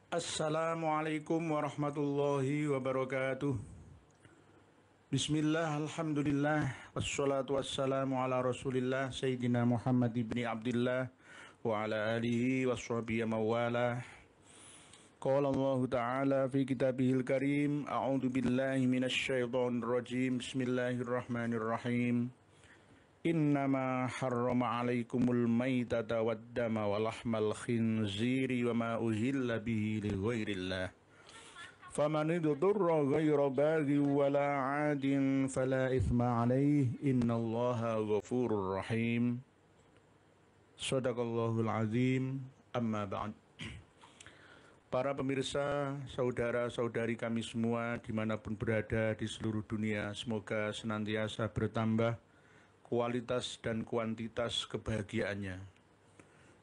Assalamualaikum warahmatullahi wabarakatuh. Bismillah, alhamdulillah, wassalatu wassalamu ala rasulillah Sayyidina Muhammad ibni Abdullah wa ala alihi washabihi mawalah. Qala Allah Ta'ala fi kitabihil karim, a'udhu billahi minasyaitonir rajim, bismillahirrahmanirrahim. Innama harrama alaikumul maitata waddama walahmal khinziri wa ma uhilla bihi li ghairillah. Faman idurra ghaira baghi wala 'adin fala ithma 'alaihi innallaha ghafurur rahim. Shadaqallahul azim. Amma ba'd. Para pemirsa, saudara-saudari kami semua dimanapun berada di seluruh dunia, semoga senantiasa bertambah kualitas dan kuantitas kebahagiaannya.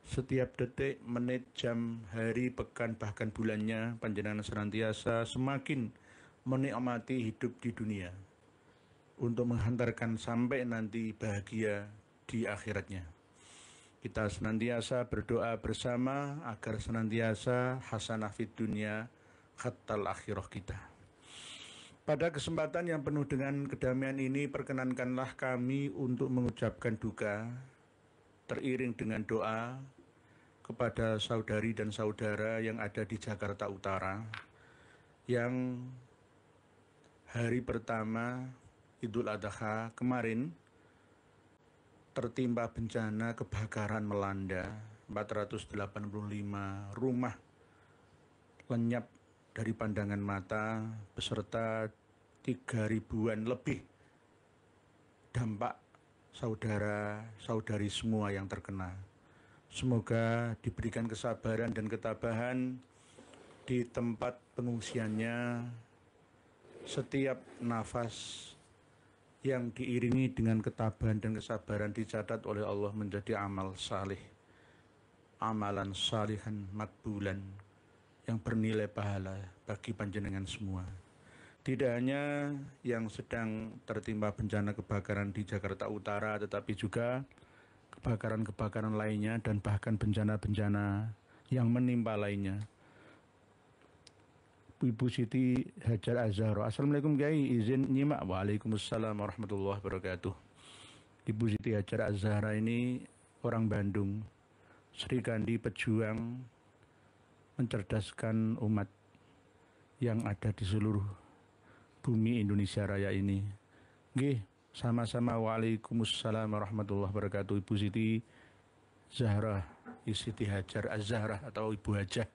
Setiap detik, menit, jam, hari, pekan, bahkan bulannya, panjenengan senantiasa semakin menikmati hidup di dunia untuk menghantarkan sampai nanti bahagia di akhiratnya. Kita senantiasa berdoa bersama agar senantiasa hasanah fid dunya khattal akhirah kita. Pada kesempatan yang penuh dengan kedamaian ini, perkenankanlah kami untuk mengucapkan duka teriring dengan doa kepada saudari dan saudara yang ada di Jakarta Utara yang hari pertama Idul Adha kemarin tertimpa bencana kebakaran melanda, 485 rumah lenyap dari pandangan mata beserta 3.000-an lebih dampak saudara-saudari semua yang terkena. Semoga diberikan kesabaran dan ketabahan di tempat pengungsiannya. Setiap nafas yang diiringi dengan ketabahan dan kesabaran dicatat oleh Allah menjadi amal salih, amalan salihan makbulan yang bernilai pahala bagi panjenengan semua. Tidak hanya yang sedang tertimpa bencana kebakaran di Jakarta Utara, tetapi juga kebakaran-kebakaran lainnya dan bahkan bencana-bencana yang menimpa lainnya. Ibu Siti Hajar Az-Zahra. Assalamualaikum Kiai, izin nyimak. Waalaikumsalam warahmatullahi wabarakatuh. Ibu Siti Hajar Az-Zahra ini orang Bandung, Sri Kandi pejuang mencerdaskan umat yang ada di seluruh bumi Indonesia Raya ini. Nggih, sama-sama. Waalaikumsalam warahmatullahi wabarakatuh. Ibu Siti Zahra, Siti Hajar Az-Zahra atau Ibu Hajah.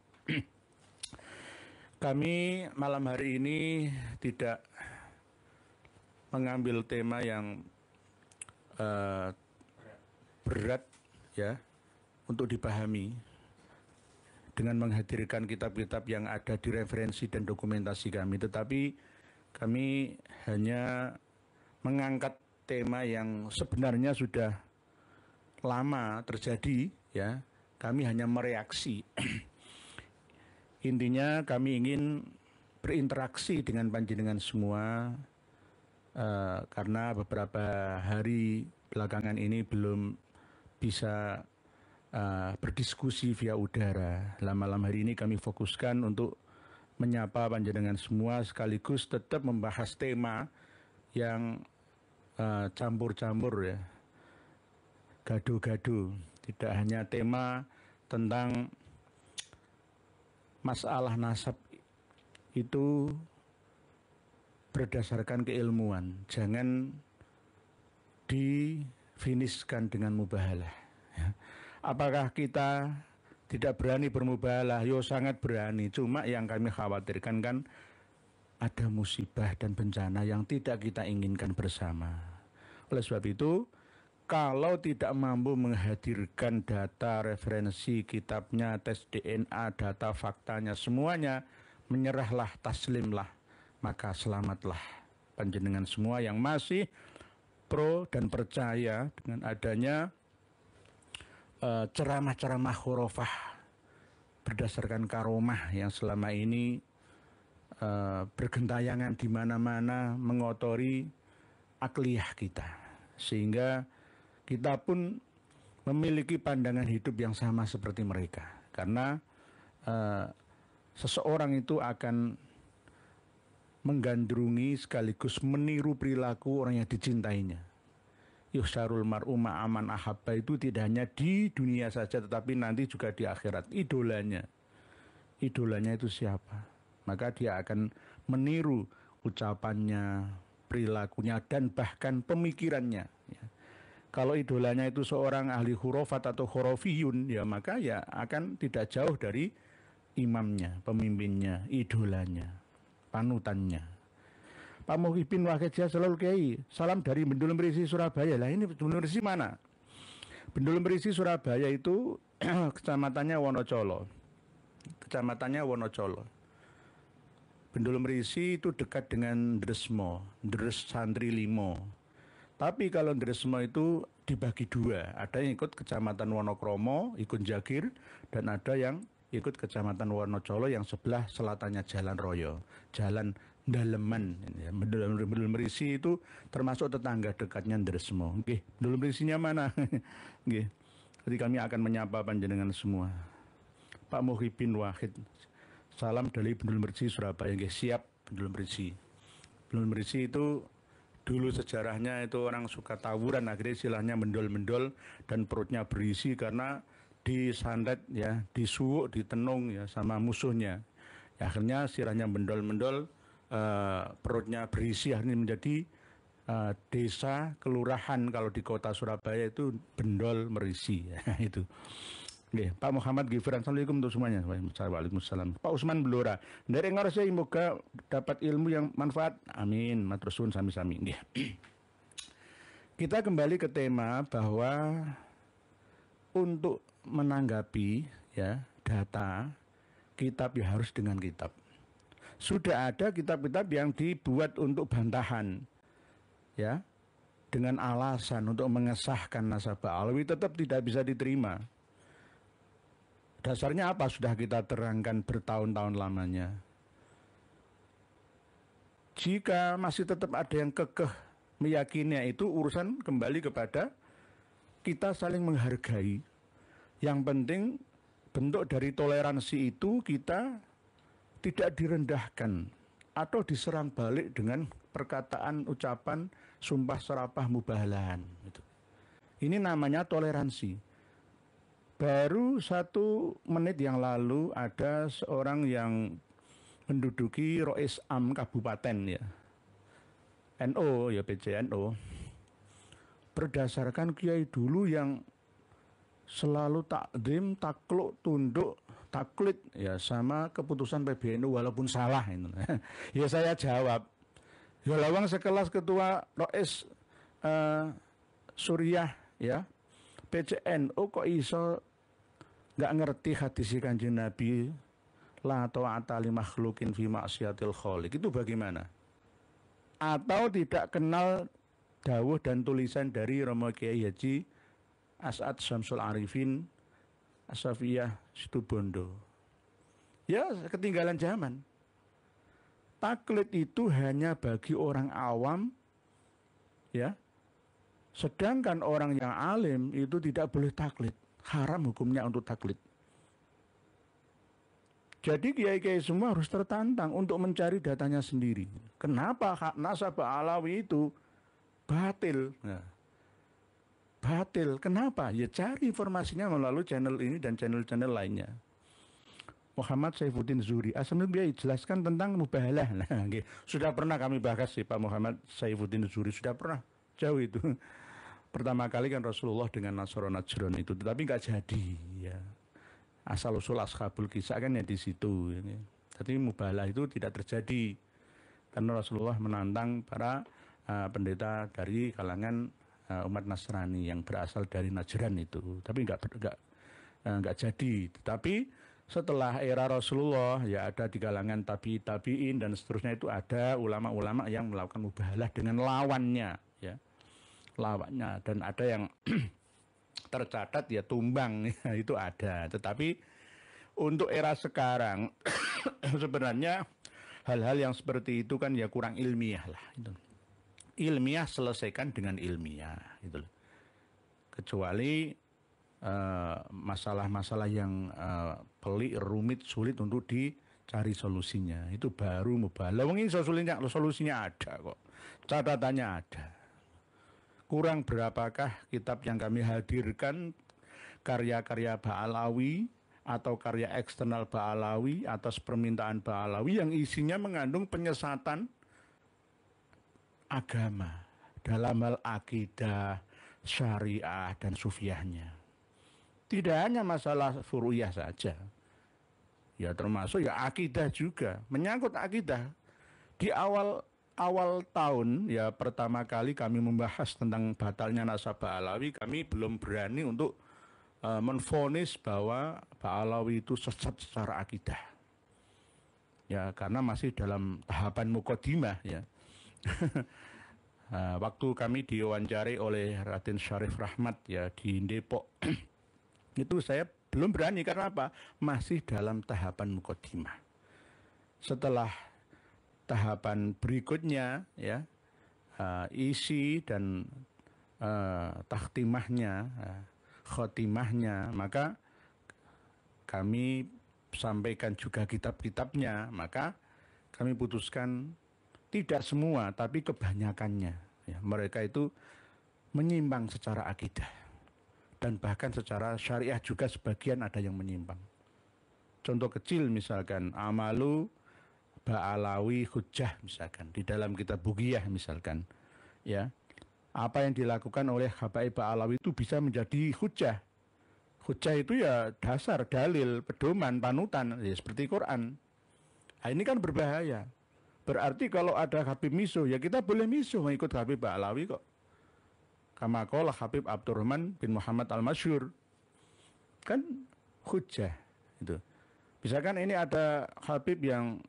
Kami malam hari ini tidak mengambil tema yang berat ya untuk dipahami dengan menghadirkan kitab-kitab yang ada di referensi dan dokumentasi kami, tetapi kami hanya mengangkat tema yang sebenarnya sudah lama terjadi ya. Kami hanya mereaksi. Intinya kami ingin berinteraksi dengan panjenengan semua karena beberapa hari belakangan ini belum bisa berdiskusi via udara. Malam hari ini kami fokuskan untuk menyapa panjenengan semua sekaligus tetap membahas tema yang campur-campur ya, gaduh-gaduh. Tidak hanya tema tentang masalah nasab itu berdasarkan keilmuan, jangan difinishkan dengan mubahalah ya. Apakah kita tidak berani bermubahalah? Yo sangat berani, cuma yang kami khawatirkan kan ada musibah dan bencana yang tidak kita inginkan bersama. Oleh sebab itu, kalau tidak mampu menghadirkan data, referensi, kitabnya, tes DNA, data faktanya, semuanya, menyerahlah, taslimlah, maka selamatlah panjenengan semua yang masih pro dan percaya dengan adanya ceramah-ceramah khurafah berdasarkan karomah yang selama ini bergentayangan di mana-mana mengotori akliyah kita, sehingga kita pun memiliki pandangan hidup yang sama seperti mereka. Karena seseorang itu akan menggandrungi sekaligus meniru perilaku orang yang dicintainya. Yuhsyarul mar'u ma'aman ahabba itu tidak hanya di dunia saja tetapi nanti juga di akhirat. Idolanya itu siapa? Maka dia akan meniru ucapannya, perilakunya, dan bahkan pemikirannya. Ya. Kalau idolanya itu seorang ahli khurafat atau khurafiyun, ya maka ya akan tidak jauh dari imamnya, pemimpinnya, idolanya, panutannya. Pak Muhyiddin Wahid selalu kiai, salam dari Bendul Merisi Surabaya. Lah ini Bendul Merisi mana? Bendul Merisi Surabaya itu kecamatannya Wonocolo. Bendul Merisi itu dekat dengan Dresmo, Dres Santri Limo. Tapi kalau Dresmo itu dibagi dua, ada yang ikut kecamatan Wonokromo, ikut Jagir, dan ada yang ikut kecamatan Wonocolo yang sebelah selatannya Jalan Royo, Jalan Daleman. Bendul Merisi itu termasuk tetangga dekatnya Dresmo. Oke, Bendul Merisinya mana? Oke, jadi kami akan menyapa panjenengan semua. Pak Muhyiddin Wahid, salam dari Bendul Merisi Surabaya. Oke, siap Bendul Merisi. Bendul Merisi itu dulu sejarahnya itu orang suka tawuran, akhirnya istilahnya mendol-mendol dan perutnya berisi karena disantet ya, disuuk, ditenung ya sama musuhnya. Ya, akhirnya istilahnya mendol-mendol, perutnya berisi, akhirnya menjadi desa kelurahan kalau di kota Surabaya itu Bendol Merisi ya, itu. Oke, Pak Muhammad Gifran, assalamualaikum untuk semuanya. Waalaikumsalam. Pak Usman Blora, dari ngarasa semoga dapat ilmu yang manfaat. Amin. Matur suwun sami-sami. Kita kembali ke tema bahwa untuk menanggapi ya data kitab ya harus dengan kitab. Sudah ada kitab-kitab yang dibuat untuk bantahan, ya, dengan alasan untuk mengesahkan nasabah alawi tetap tidak bisa diterima. Dasarnya apa? Sudah kita terangkan bertahun-tahun lamanya. Jika masih tetap ada yang kekeh meyakini, itu urusan kembali kepada kita saling menghargai. Yang penting bentuk dari toleransi itu kita tidak direndahkan atau diserang balik dengan perkataan, ucapan, sumpah serapah mubalahan. Ini namanya toleransi. Baru 1 menit yang lalu ada seorang yang menduduki Rois Am Kabupaten ya, NO ya, PCNO, berdasarkan kiai dulu yang selalu takdim, takluk, tunduk, taklid ya sama keputusan PBNU walaupun salah itu. Ya saya jawab, ya lawang sekelas ketua Rois Suriah ya, PCNO kok iso nggak ngerti hadis Kanjeng Nabi la ta'ata li makhlukin fi maksiatil khaliq, itu bagaimana? Atau tidak kenal dawuh dan tulisan dari Romo Kiai Haji As'ad Syamsul Arifin Asafiyah Situbondo. Ya ketinggalan zaman. Taklid itu hanya bagi orang awam ya. Sedangkan orang yang alim itu tidak boleh taklid. Haram hukumnya untuk taklid. Jadi kiai-kiai semua harus tertantang untuk mencari datanya sendiri. Kenapa hak nasabah alawi itu batil? Nah, batil. Kenapa? Ya cari informasinya melalui channel ini dan channel-channel lainnya. Muhammad Saifuddin Zuhri, Asma'ul jelaskan tentang mubahalah. Nah, sudah pernah kami bahas sih Pak Muhammad Saifuddin Zuhri, sudah pernah jauh itu. Pertama kali kan Rasulullah dengan Nasron Najron itu, tetapi nggak jadi ya. Asal usul ashabul kisah kan ya di situ. Ya. Jadi mubahalah itu tidak terjadi karena Rasulullah menantang para pendeta dari kalangan umat Nasrani yang berasal dari Najran itu, tapi nggak jadi. Tetapi setelah era Rasulullah ya ada di kalangan tabi'in dan seterusnya itu ada ulama-ulama yang melakukan mubahalah dengan lawannya ya. Lawannya, dan ada yang tercatat ya tumbang ya, itu ada. Tetapi untuk era sekarang sebenarnya hal-hal yang seperti itu kan ya kurang ilmiah lah itu. Ilmiah selesaikan dengan ilmiah itu. Kecuali masalah-masalah yang pelik, rumit, sulit untuk cari solusinya. Itu baru mubalah. Wong ini solusinya ada kok. Catatannya ada. Kurang berapakah kitab yang kami hadirkan karya-karya Ba'alawi atau karya eksternal Ba'alawi atas permintaan Ba'alawi yang isinya mengandung penyesatan agama dalam hal akidah, syariah, dan sufiahnya. Tidak hanya masalah furu'iyah saja. Ya termasuk ya akidah juga, menyangkut akidah. Di awal tahun ya pertama kali kami membahas tentang batalnya nasab Ba'alawi, kami belum berani untuk menvonis bahwa Ba'alawi itu sesat secara akidah. Ya karena masih dalam tahapan muqaddimah ya. Waktu kami diwawancari oleh Raden Syarif Rahmat ya di Depok itu saya belum berani karena apa? Masih dalam tahapan muqaddimah. Setelah tahapan berikutnya ya isi dan takhtimahnya, khotimahnya, maka kami sampaikan juga kitab-kitabnya, maka kami putuskan tidak semua tapi kebanyakannya ya, mereka itu menyimpang secara akidah. Dan bahkan secara syariah juga sebagian ada yang menyimpang. Contoh kecil misalkan amalu Ba'alawi hujjah misalkan di dalam kitab Bugiyah misalkan ya. Apa yang dilakukan oleh Habaib Ba'alawi itu bisa menjadi hujjah. Hujjah itu ya dasar, dalil, pedoman, panutan ya seperti Quran. Nah, ini kan berbahaya. Berarti kalau ada Habib misuh ya kita boleh misuh mengikut Habib Ba'alawi kok. Kama qala Habib Abdurrahman bin Muhammad Al-Masyhur. Kan hujjah itu. Misalkan ini ada Habib yang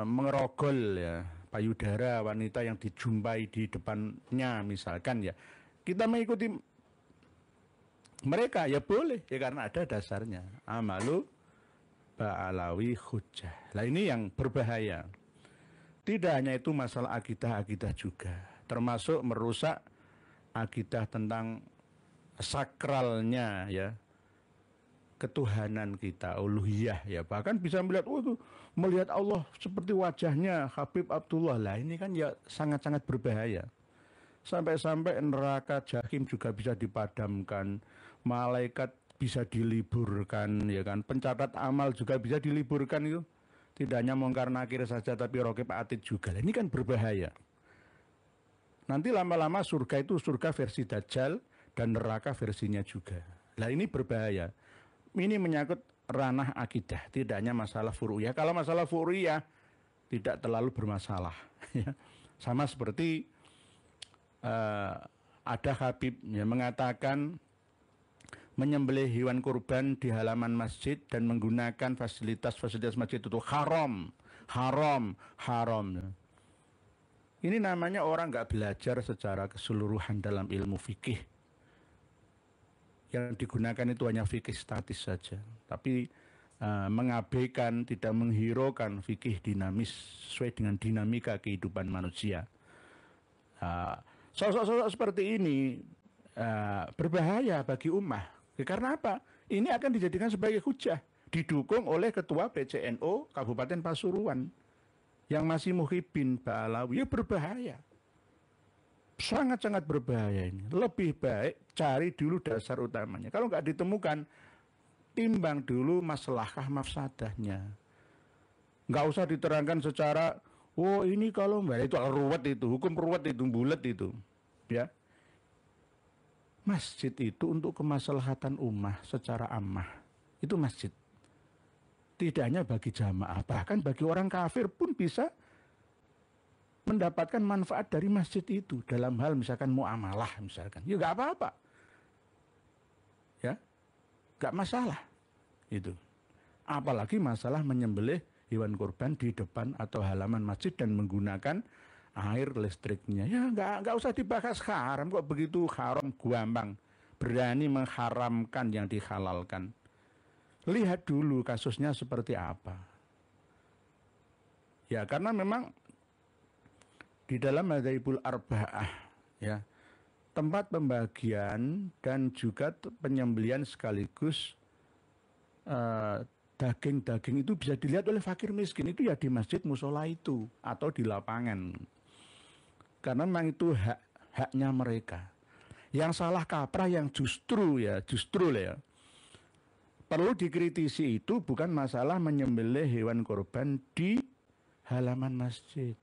mengerogol ya payudara wanita yang dijumpai di depannya misalkan ya. Kita mengikuti mereka ya boleh ya karena ada dasarnya. Amalu Ba'alawi hujjah. Nah ini yang berbahaya. Tidak hanya itu masalah akidah-akidah juga. Termasuk merusak akidah tentang sakralnya ya ketuhanan kita, uluhiyah ya, bahkan bisa melihat Allah seperti wajahnya Habib Abdullah. Lah ini kan ya sangat-sangat berbahaya. Sampai-sampai neraka jahim juga bisa dipadamkan, malaikat bisa diliburkan ya kan, pencatat amal juga bisa diliburkan itu. Tidak hanya Mungkar Nakir saja tapi Raqib Atid juga. Lah ini kan berbahaya. Nanti lama-lama surga itu surga versi Dajjal dan neraka versinya juga. Nah ini berbahaya. Ini menyangkut ranah akidah, tidak hanya masalah furu'iyah. Kalau masalah furu'iyah tidak terlalu bermasalah. Sama seperti ada Habib yang mengatakan menyembelih hewan kurban di halaman masjid dan menggunakan fasilitas masjid itu haram. Ini namanya orang nggak belajar secara keseluruhan dalam ilmu fikih. Yang digunakan itu hanya fikih statis saja. Tapi mengabaikan, tidak menghiraukan fikih dinamis sesuai dengan dinamika kehidupan manusia. Sosok-sosok seperti ini berbahaya bagi ummah. Karena apa? Ini akan dijadikan sebagai hujah. Didukung oleh Ketua PCNO Kabupaten Pasuruan. Yang masih muhibin Ba'alawi ya berbahaya. Sangat-sangat berbahaya ini. Lebih baik cari dulu dasar utamanya. Kalau nggak ditemukan, timbang dulu maslahkah mafsadahnya. Nggak usah diterangkan secara, oh ini kalau mbak itu ruwet itu, hukum ruwet itu, bulat itu. Ya. Masjid itu untuk kemaslahatan ummah secara ammah. Itu masjid. Tidak hanya bagi jamaah, bahkan bagi orang kafir pun bisa mendapatkan manfaat dari masjid itu dalam hal misalkan muamalah misalkan. Ya nggak apa-apa. Ya. Nggak masalah. Itu. Apalagi masalah menyembelih hewan kurban di depan atau halaman masjid dan menggunakan air listriknya. Ya nggak usah dibahas haram kok, begitu haram gampang. Berani mengharamkan yang dihalalkan. Lihat dulu kasusnya seperti apa. Ya karena memang di dalam Madzhabul Arba'ah ya, tempat pembagian dan juga penyembelian sekaligus daging-daging itu bisa dilihat oleh fakir miskin itu ya di masjid musola itu atau di lapangan. Karena memang itu haknya mereka. Yang salah kaprah yang justru lah ya. Perlu dikritisi itu bukan masalah menyembelih hewan korban di halaman masjid.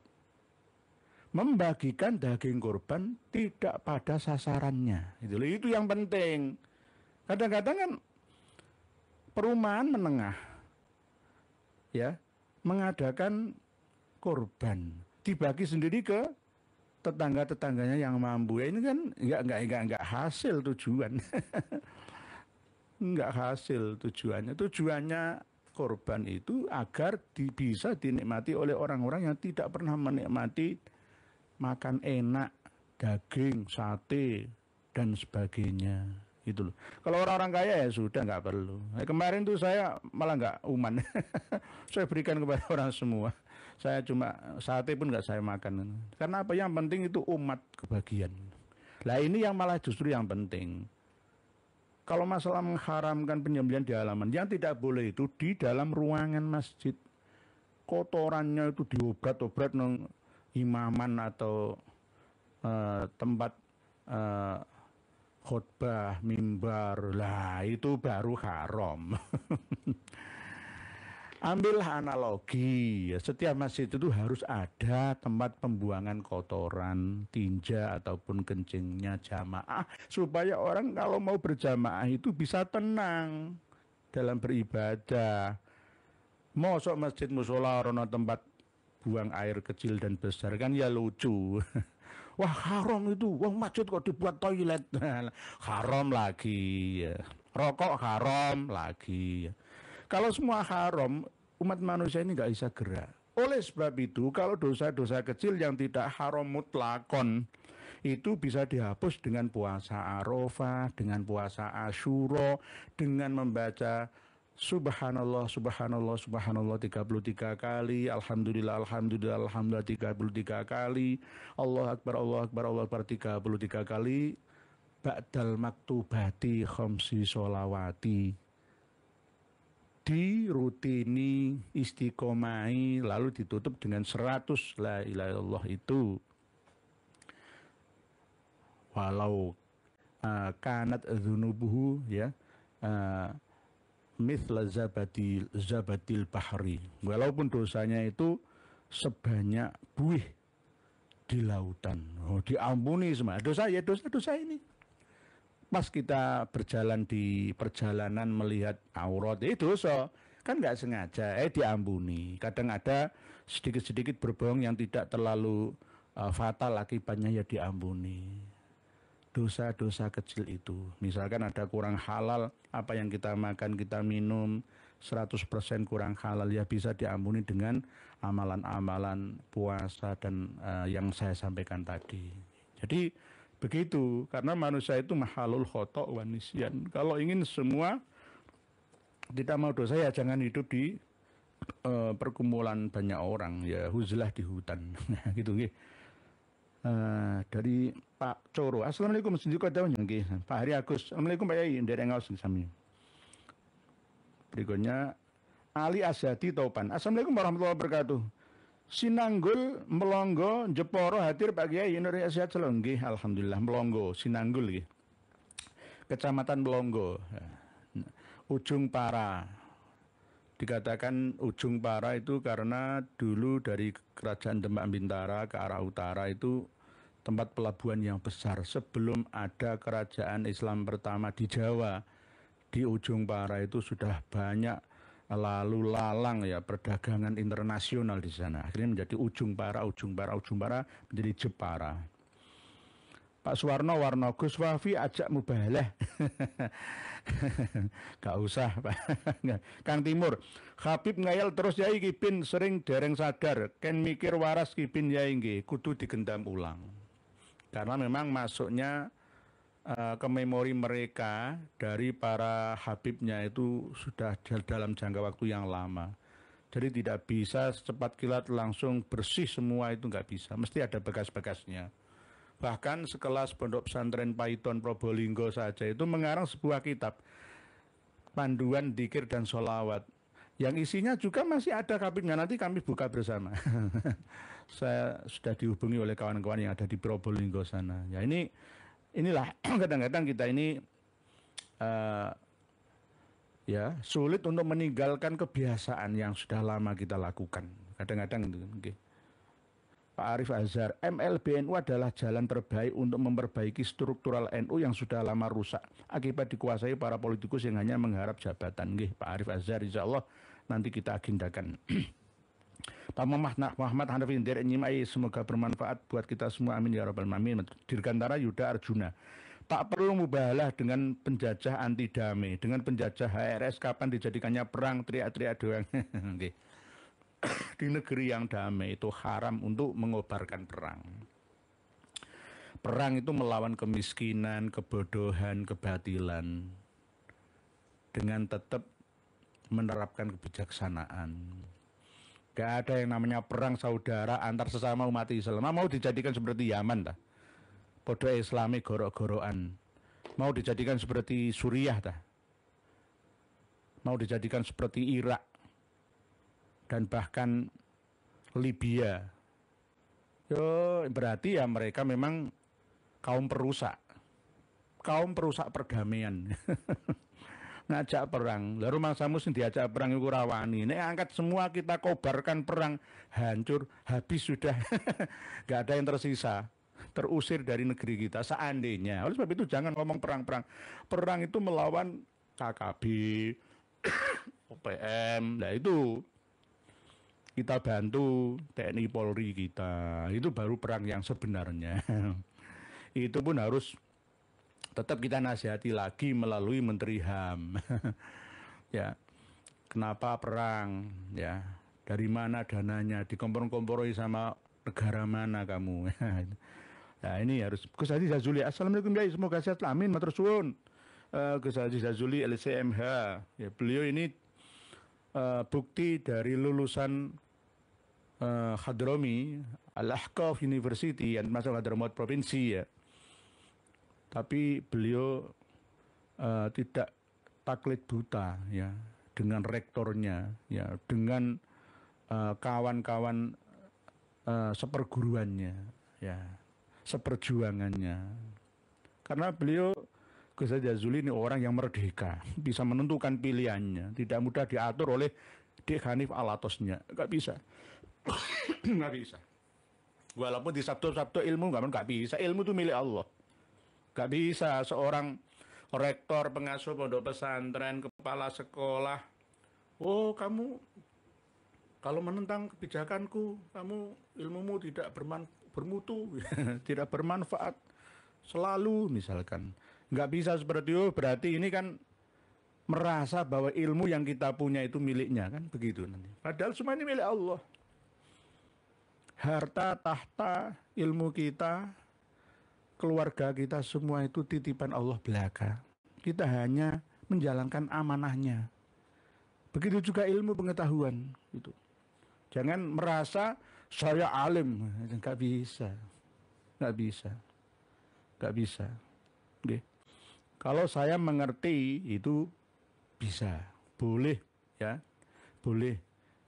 Membagikan daging korban tidak pada sasarannya. Itu yang penting. Kadang-kadang kan perumahan menengah ya mengadakan korban dibagi sendiri ke tetangga-tetangganya yang mampu. Ya, ini kan enggak hasil tujuan. Enggak hasil tujuannya. Tujuannya korban itu agar bisa dinikmati oleh orang-orang yang tidak pernah menikmati makan enak, daging, sate, dan sebagainya. Gitu loh. Kalau orang-orang kaya ya sudah nggak perlu. Kemarin tuh saya malah nggak uman. Saya berikan kepada orang semua. Saya cuma sate pun nggak saya makan. Karena apa? Yang penting itu umat kebagian. Lah ini yang malah justru yang penting. Kalau masalah mengharamkan penyembelihan di halaman, yang tidak boleh itu di dalam ruangan masjid. Kotorannya itu diobrat-obrat nang imaman atau tempat khutbah, mimbar, lah itu baru haram. Ambillah analogi, setiap masjid itu harus ada tempat pembuangan kotoran, tinja ataupun kencingnya jamaah, supaya orang kalau mau berjamaah itu bisa tenang dalam beribadah. Mosok masjid musola rono tempat buang air kecil dan besar kan ya lucu. Wah haram itu, wah masjid kok dibuat toilet. Haram lagi ya. Rokok haram lagi ya. Kalau semua haram, umat manusia ini nggak bisa gerak. Oleh sebab itu, kalau dosa-dosa kecil yang tidak haram mutlakon itu bisa dihapus dengan puasa Arafah, dengan puasa Asyura, dengan membaca Subhanallah, Subhanallah, Subhanallah 33 kali, Alhamdulillah, Alhamdulillah, Alhamdulillah 33 kali, Allah Akbar, Allah Akbar, Allah Akbar 33 kali, Ba'dal maktubati khamsi sholawati, dirutini, istiqomai, lalu ditutup dengan 100 la ilaha illallah itu. Walau kanat dzunubuhu ya mithla zabatil bahri, walaupun dosanya itu sebanyak buih di lautan. Oh, diampuni semua dosa ya, dosa ini. Pas kita berjalan di perjalanan melihat aurat itu dosa, kan nggak sengaja diampuni. Kadang ada sedikit-sedikit berbohong yang tidak terlalu fatal akibatnya ya diampuni. Dosa-dosa kecil itu, misalkan ada kurang halal, apa yang kita makan, kita minum 100% kurang halal, ya bisa diampuni dengan amalan-amalan puasa dan yang saya sampaikan tadi. Jadi begitu, karena manusia itu mahalul khoto' wa nisyan. Kalau ingin semua tidak mau dosa ya jangan hidup di perkumpulan banyak orang, ya huzlah di hutan. Gitu nggih. Dari Pak Coro. Assalamualaikum Pak Hari Agus. Assalamualaikum Pak Yai, nderek ngaos sami. Berikutnya Ali Asyadi Taupan. Assalamualaikum warahmatullahi wabarakatuh. Sinanggul Melonggo Jeporo hadir Pak Kiai Indonesia sehat selalu nggih. Alhamdulillah. Melonggo Sinanggul nggih. Kecamatan Melonggo. Ujung Para. Dikatakan Ujung Para itu karena dulu dari Kerajaan Demak Bintara ke arah utara itu tempat pelabuhan yang besar. Sebelum ada kerajaan Islam pertama di Jawa, di Ujung Para itu sudah banyak lalu lalang ya perdagangan internasional di sana. Akhirnya menjadi Ujung Para, Ujung Para, Ujung Para menjadi Jepara. Pak Suwarno Warno Gus Wafi ajak mubalah. Gak usah Pak. Kang Timur, Habib ngayal terus yai kipin sering dereng sadar, ken mikir waras kipin yai nggih kudu digendam ulang. Karena memang masuknya ke memori mereka dari para habibnya itu sudah dalam jangka waktu yang lama. Jadi tidak bisa secepat kilat langsung bersih semua, itu nggak bisa. Mesti ada bekas-bekasnya. Bahkan sekelas Pondok Pesantren Paiton Probolinggo saja itu mengarang sebuah kitab panduan dzikir dan sholawat. Yang isinya juga masih ada kabinnya, nanti kami buka bersama. Saya sudah dihubungi oleh kawan-kawan yang ada di Probolinggo sana. Ya inilah kadang-kadang kita ini ya sulit untuk meninggalkan kebiasaan yang sudah lama kita lakukan. Kadang-kadang itu. Okay. Pak Arif Azhar, MLBNU adalah jalan terbaik untuk memperbaiki struktural NU yang sudah lama rusak akibat dikuasai para politikus yang hanya mengharap jabatan. Nggih, Pak Arif Azhar, insya Allah nanti kita agendakan. Pak Muhammad Hanafi Indir Nyimai, semoga bermanfaat buat kita semua, amin ya rabbal alamin. Dirgantara Yuda Arjuna, tak perlu mubahalah dengan penjajah anti damai, dengan penjajah HRS kapan dijadikannya perang, teriak-teriak doang. Okay. Di negeri yang damai itu haram untuk mengobarkan perang. Perang itu melawan kemiskinan, kebodohan, kebatilan dengan tetap menerapkan kebijaksanaan. Gak ada yang namanya perang saudara antar sesama umat Islam. Mau dijadikan seperti Yaman dah. Podo Islami gorok-gorokan. Mau dijadikan seperti Suriah dah. Mau dijadikan seperti Irak dan bahkan Libya. Yo, berarti ya mereka memang kaum perusak perdamaian. Ngajak perang. Lalu mangsamu sing diajak perang iku rawani. Nek angkat semua kita kobarkan perang, hancur, habis sudah. Gak ada yang tersisa. Terusir dari negeri kita seandainya. Oleh sebab itu jangan ngomong perang-perang. Perang itu melawan KKB, OPM. Nah itu kita bantu TNI Polri kita, itu baru perang yang sebenarnya. Itu pun harus tetap kita nasihati lagi melalui Menteri HAM. Ya, kenapa perang? Ya, dari mana dananya? Dikompor-komporoi sama negara mana kamu? Nah ini harus. Gus Haji Jazuli, assalamualaikum ya, semoga sehat, amin, matur suwun. Gus Haji Jazuli LCMH, ya beliau ini bukti dari lulusan Hadrami Al-Ahqaf University yang masuk Hadramaut provinsi ya. Tapi beliau tidak taklid buta ya dengan rektornya ya, dengan kawan-kawan seperguruannya ya, seperjuangannya. Karena beliau Gus Jazuli ini orang yang merdeka, bisa menentukan pilihannya, tidak mudah diatur oleh Dek Hanif Alatosnya, nggak bisa, nggak bisa. Walaupun di Sabtu ilmu nggak bisa, ilmu itu milik Allah, nggak bisa seorang rektor, pengasuh pondok pesantren, kepala sekolah, oh kamu kalau menentang kebijakanku, kamu ilmumu tidak bermutu, tidak bermanfaat, selalu misalkan. Nggak bisa seperti itu, berarti ini kan merasa bahwa ilmu yang kita punya itu miliknya, kan begitu nanti. Padahal semua ini milik Allah. Harta, tahta, ilmu kita, keluarga kita, semua itu titipan Allah belaka. Kita hanya menjalankan amanahnya. Begitu juga ilmu pengetahuan. Gitu. Jangan merasa saya alim, nggak bisa. Nggak bisa. Nggak bisa. Oke. Kalau saya mengerti itu bisa, boleh ya, boleh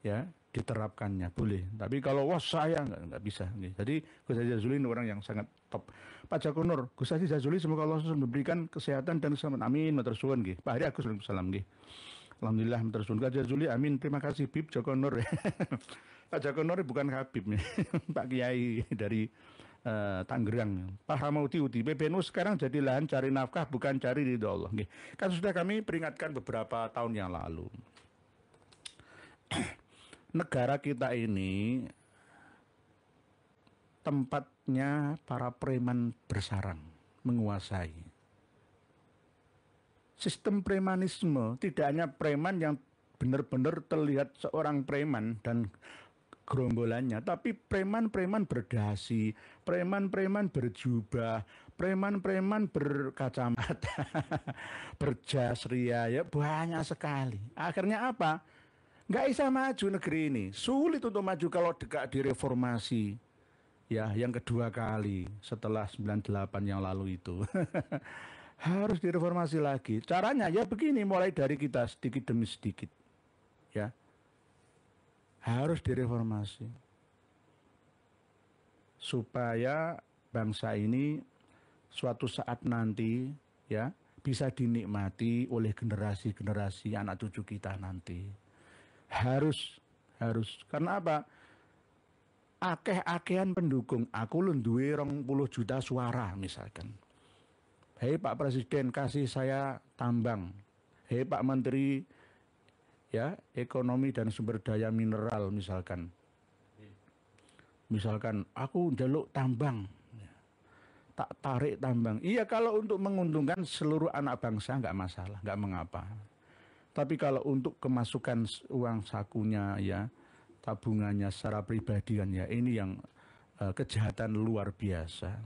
ya diterapkannya, boleh. Tapi kalau wah saya nggak bisa. Oke. Jadi Gus Haji Jazuli ini orang yang sangat top. Pak Joko Nur, Gus Haji Jazuli semoga Allah memberikan kesehatan dan keselamatan. Amin, matur suwun nggih. Pak Hari Agus salam nggih. Alhamdulillah matur suwun. Gus Haji Jazuli, amin. Terima kasih Bib Joko Nur. Pak Joko Nur bukan Habib nih. Pak Kiai dari Tangerang. Pak Hamauti Uti, PBNU sekarang jadi lahan cari nafkah bukan cari ridho Allah. Kan sudah kami peringatkan beberapa tahun yang lalu. Negara kita ini tempatnya para preman bersarang, menguasai. Sistem premanisme, tidak hanya preman yang benar-benar terlihat seorang preman dan gerombolannya, tapi preman-preman berdasi, preman-preman berjubah, preman-preman berkacamata, berjas ria, ya banyak sekali. Akhirnya apa? Nggak bisa maju negeri ini. Sulit untuk maju kalau dekat direformasi. Ya, yang kedua kali setelah 98 yang lalu itu. Harus direformasi lagi. Caranya ya begini, mulai dari kita sedikit demi sedikit. Ya. harus direformasi supaya bangsa ini suatu saat nanti ya bisa dinikmati oleh generasi-generasi anak cucu kita nanti. Harus karena apa? Akeh-akehan pendukung, aku lu duwe 20 juta suara misalkan. Hei Pak Presiden, kasih saya tambang. Hei Pak Menteri ya ekonomi dan sumber daya mineral misalkan. Misalkan aku njaluk tambang, tak tarik tambang. Iya, kalau untuk menguntungkan seluruh anak bangsa nggak masalah, nggak mengapa. Tapi kalau untuk kemasukan uang sakunya ya, tabungannya secara pribadi kan ya, ini yang kejahatan luar biasa.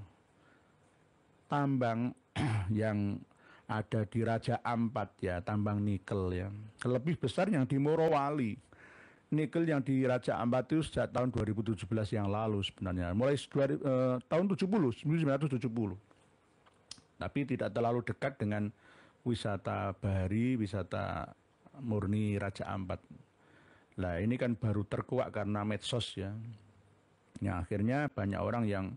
Tambang yang ada di Raja Ampat ya, tambang nikel ya, lebih besar yang di Morowali. Nikel yang di Raja Ampat itu sejak tahun 2017 yang lalu sebenarnya, mulai tahun 1970. Tapi tidak terlalu dekat dengan wisata bahari, wisata murni Raja Ampat. Nah ini kan baru terkuak karena medsos ya. Ya akhirnya banyak orang yang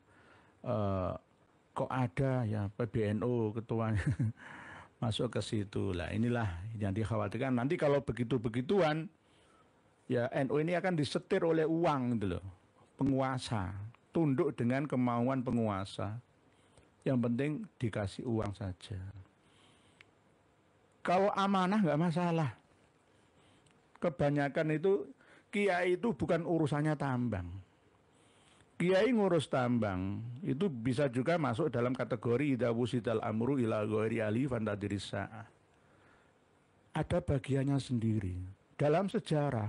kok ada ya PBNU ketuanya masuk ke situ. Lah inilah yang dikhawatirkan nanti kalau begitu-begituan ya NU ini akan disetir oleh uang gitu loh. Penguasa, tunduk dengan kemauan penguasa. Yang penting dikasih uang saja. Kalau amanah nggak masalah. Kebanyakan itu kiai itu bukan urusannya tambang. Kiai ngurus tambang itu bisa juga masuk dalam kategori idza wusidal amru ila ghairi ali fantadirisa. Ada bagiannya sendiri. Dalam sejarah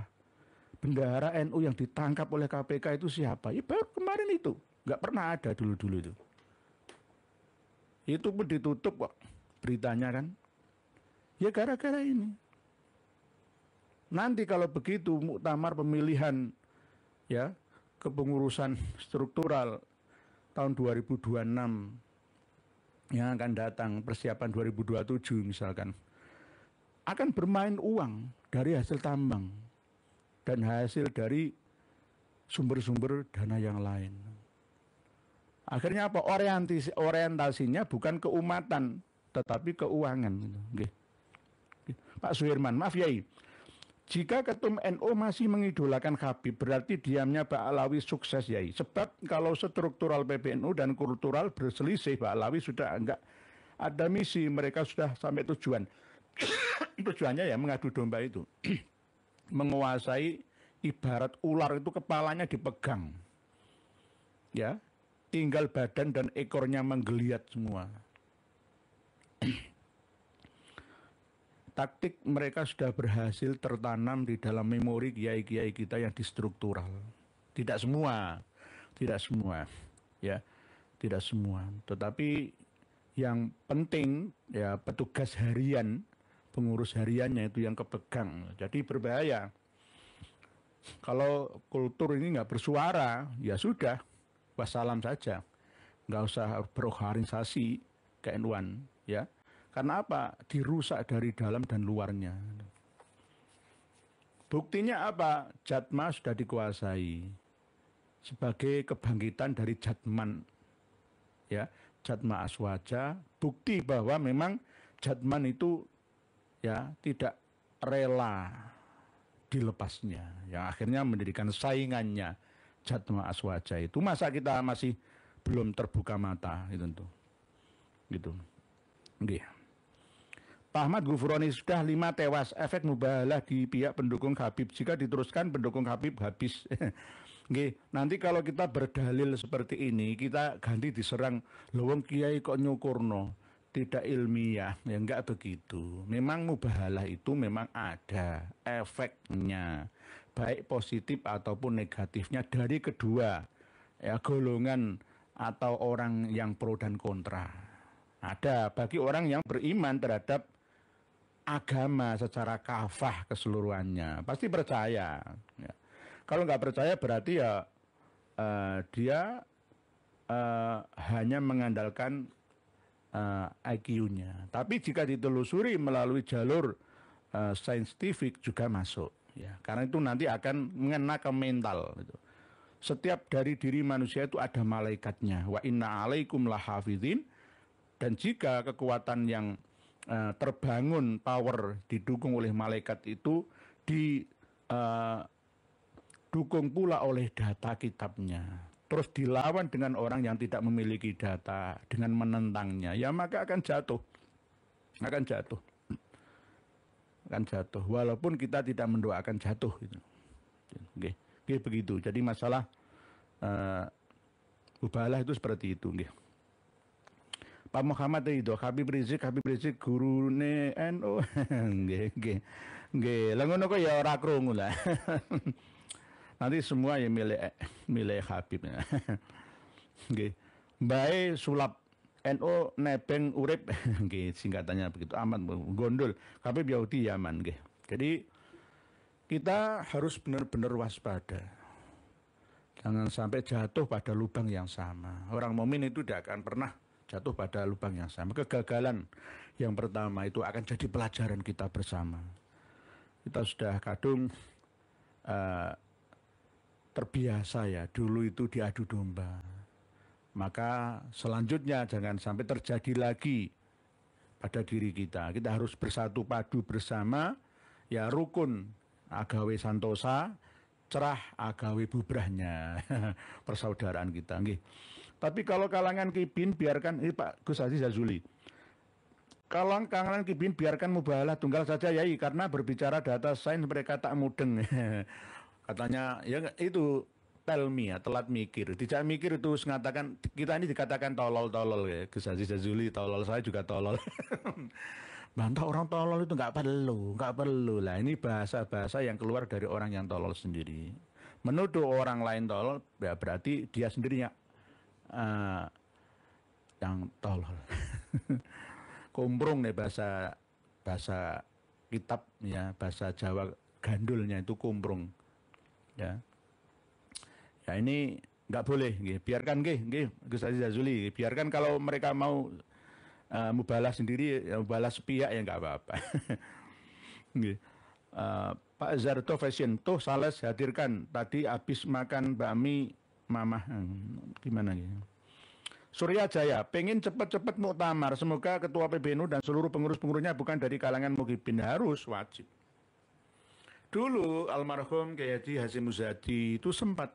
bendahara NU yang ditangkap oleh KPK itu siapa? Ya baru kemarin itu, nggak pernah ada dulu-dulu itu. Itu pun ditutup kok beritanya kan. Ya gara-gara ini. Nanti kalau begitu muktamar pemilihan ya kepengurusan struktural tahun 2026 yang akan datang, persiapan 2027 misalkan, akan bermain uang dari hasil tambang dan hasil dari sumber-sumber dana yang lain. Akhirnya apa? Orientasinya bukan keumatan, tetapi keuangan. Pak Suherman, maaf Yai, jika ketum NU masih mengidolakan Habib, berarti diamnya Pak Alawi sukses Yai. Sebab kalau struktural PBNU dan kultural berselisih, Pak Alawi sudah enggak ada misi, mereka sudah sampai tujuan. Tujuannya ya mengadu domba itu. Menguasai, ibarat ular itu kepalanya dipegang. Ya, tinggal badan dan ekornya menggeliat semua. Taktik mereka sudah berhasil tertanam di dalam memori kiai-kiai kita yang distruktural. Tidak semua, ya, tidak semua. Tetapi yang penting ya petugas harian, pengurus hariannya itu yang kepegang. Jadi berbahaya. Kalau kultur ini nggak bersuara, ya sudah, wassalam saja. Nggak usah berorganisasi ke-NU-an, ya. Karena apa? Dirusak dari dalam dan luarnya. Buktinya apa? Jatma sudah dikuasai sebagai kebangkitan dari Jatman, ya, Jatma Aswaja. Bukti bahwa memang Jatman itu ya tidak rela dilepasnya, yang akhirnya mendirikan saingannya Jatma Aswaja itu. Masa kita masih belum terbuka mata itu, gitu. Oke. Pak Ahmad Gufroni sudah 5 tewas, efek mubahalah di pihak pendukung Habib. Jika diteruskan pendukung Habib habis. Oke, nanti kalau kita berdalil seperti ini, kita ganti diserang lowong kiai kok nyukurno, tidak ilmiah, ya enggak begitu. Memang mubahalah itu memang ada efeknya, baik positif ataupun negatifnya dari kedua ya golongan atau orang yang pro dan kontra. Ada bagi orang yang beriman terhadap agama secara kafah keseluruhannya, pasti percaya. Ya. Kalau nggak percaya berarti ya dia hanya mengandalkan IQ-nya. Tapi jika ditelusuri melalui jalur saintifik juga masuk. Ya, karena itu nanti akan mengena ke mental. Gitu. Setiap dari diri manusia itu ada malaikatnya. Wa inna alaikum lahafidhin. Dan jika kekuatan yang terbangun, power didukung oleh malaikat itu didukung pula oleh data kitabnya. Terus dilawan dengan orang yang tidak memiliki data dengan menentangnya, ya maka akan jatuh. Akan jatuh. Akan jatuh. Walaupun kita tidak mendoakan jatuh. Gitu. Oke. Oke, begitu. Jadi masalah mubahalah itu seperti itu. Oke. Pak Muhammad itu Habib Rizik gurune NU. Nggih, nggih. Nggih, lha ngono kok ya ora krungu lah. Nanti semua ya milik Habib. Nggih. Mbae sulap NU nebeng urip nggih singkatannya begitu aman gondol. Habib Yahudi Yaman nggih. Jadi kita harus benar-benar waspada. Jangan sampai jatuh pada lubang yang sama. Orang mukmin itu tidak akan pernah jatuh pada lubang yang sama. Kegagalan yang pertama itu akan jadi pelajaran kita bersama. Kita sudah kadung terbiasa ya, dulu itu diadu domba. Maka selanjutnya jangan sampai terjadi lagi pada diri kita. Kita harus bersatu padu bersama, ya rukun agawe santosa, cerah agawe bubrahnya persaudaraan kita. Nggih. Tapi kalau kalangan kibin biarkan, ini Pak Gus Aziz Jazuli, kalau kalangan kibin biarkan mubahalah tunggal saja yai, karena berbicara data sains mereka tak mudeng. Katanya ya itu tell me ya, telat mikir. Tidak mikir itu mengatakan kita ini dikatakan tolol-tolol ya. Gus Aziz Jazuli tolol, saya juga tolol. Bantah orang tolol itu nggak perlu lah. Ini bahasa-bahasa yang keluar dari orang yang tolol sendiri. Menuduh orang lain tolol, ya berarti dia sendirinya yang tolol. Kumprung nih bahasa kitab ya, bahasa Jawa gandulnya itu kumprung ya. Ya ini nggak boleh, biarkan Gus Aziz Jazuli, biarkan kalau mereka mau mubalah sendiri, ya, mubalah sepihak ya nggak apa-apa. Pak Zarto Fashion, tuh Sales hadirkan tadi habis makan bakmi mamah, gimana gitu. Surya Jaya, pengen cepat-cepat muktamar, semoga ketua PBNU dan seluruh pengurus-pengurusnya bukan dari kalangan Muhyiddin, harus wajib. Dulu almarhum Kiai Haji Hasyim Muzadi itu sempat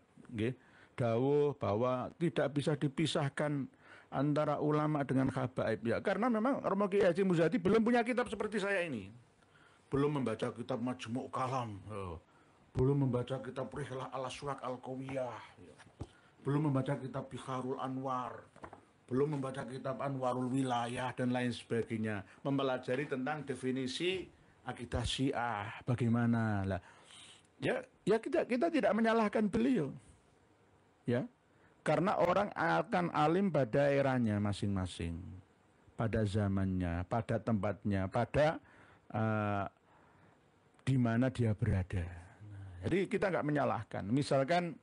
dawuh bahwa tidak bisa dipisahkan antara ulama dengan habaib ya, karena memang Romo Kiai Hasyim Muzadi belum punya kitab seperti saya ini. Belum membaca kitab Majmu' Kalam, belum membaca kitab Rihlah al-Aswaq al-Qawiyah, belum membaca kitab Biharul Anwar, belum membaca kitab Anwarul Wilayah dan lain sebagainya, mempelajari tentang definisi akidah Syiah bagaimana lah. Ya kita tidak menyalahkan beliau. Ya. Karena orang akan alim pada eranya masing-masing, pada zamannya, pada tempatnya, pada di mana dia berada. Jadi kita nggak menyalahkan. Misalkan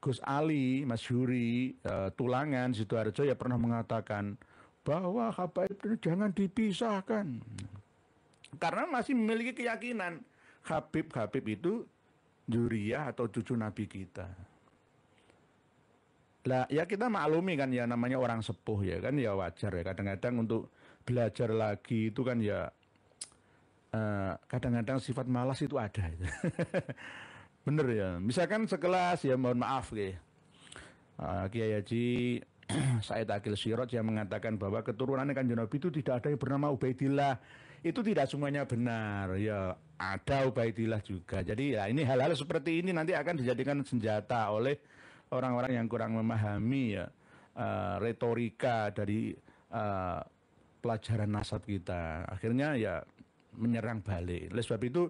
Gus Ali, Mas Yuri, Tulangan, Sidoarjo ya pernah mengatakan bahwa habaib itu jangan dipisahkan. Karena masih memiliki keyakinan Habib itu Zuriyah atau cucu Nabi kita. Lah ya kita maklumi kan ya, namanya orang sepuh ya kan, ya wajar ya kadang-kadang untuk belajar lagi itu kan ya kadang-kadang sifat malas itu ada. Bener ya, misalkan sekelas ya mohon maaf ya, Kiai Haji Said Akil Siraj yang mengatakan bahwa keturunan Kanjeng Nabi itu tidak ada yang bernama Ubaidillah. Itu tidak semuanya benar ya, ada Ubaidillah juga. Jadi ya ini hal-hal seperti ini nanti akan dijadikan senjata oleh orang-orang yang kurang memahami ya retorika dari pelajaran nasab kita. Akhirnya ya menyerang balik. Oleh sebab itu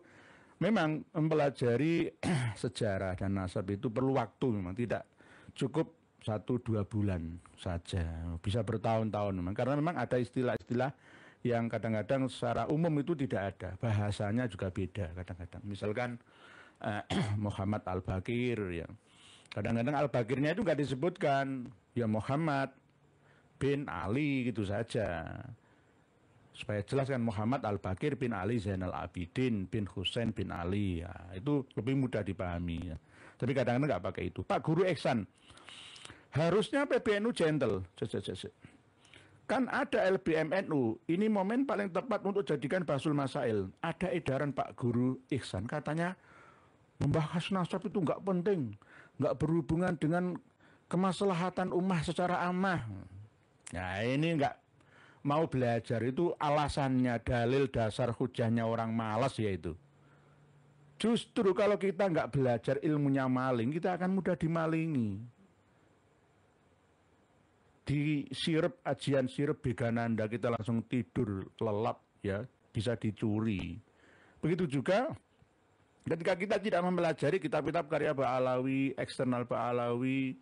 memang mempelajari sejarah dan nasab itu perlu waktu, memang tidak cukup 1-2 bulan saja, bisa bertahun-tahun memang, karena memang ada istilah-istilah yang kadang-kadang secara umum itu tidak ada, bahasanya juga beda kadang-kadang. Misalkan Muhammad Al-Bakir ya, kadang-kadang Al-Bakirnya itu nggak disebutkan, ya Muhammad bin Ali gitu saja. Supaya jelas kan, Muhammad Al-Bakir bin Ali Zainal Abidin bin Husain bin Ali. Ya, itu lebih mudah dipahami. Ya. Tapi kadang-kadang nggak pakai itu. Pak Guru Ihsan, harusnya PBNU gentle. Kan ada LBMNU, ini momen paling tepat untuk jadikan Basul Masail. Ada edaran Pak Guru Ihsan, katanya membahas nasab itu nggak penting, nggak berhubungan dengan kemaslahatan ummah secara ammah. Nah ini nggak mau belajar, itu alasannya, dalil dasar hujahnya orang malas yaitu. Justru kalau kita nggak belajar ilmunya maling, kita akan mudah dimalingi. Di sirep, ajian sirep Begananda kita langsung tidur lelap ya, bisa dicuri. Begitu juga ketika kita tidak mempelajari kitab-kitab karya Ba'alawi, eksternal Ba'alawi,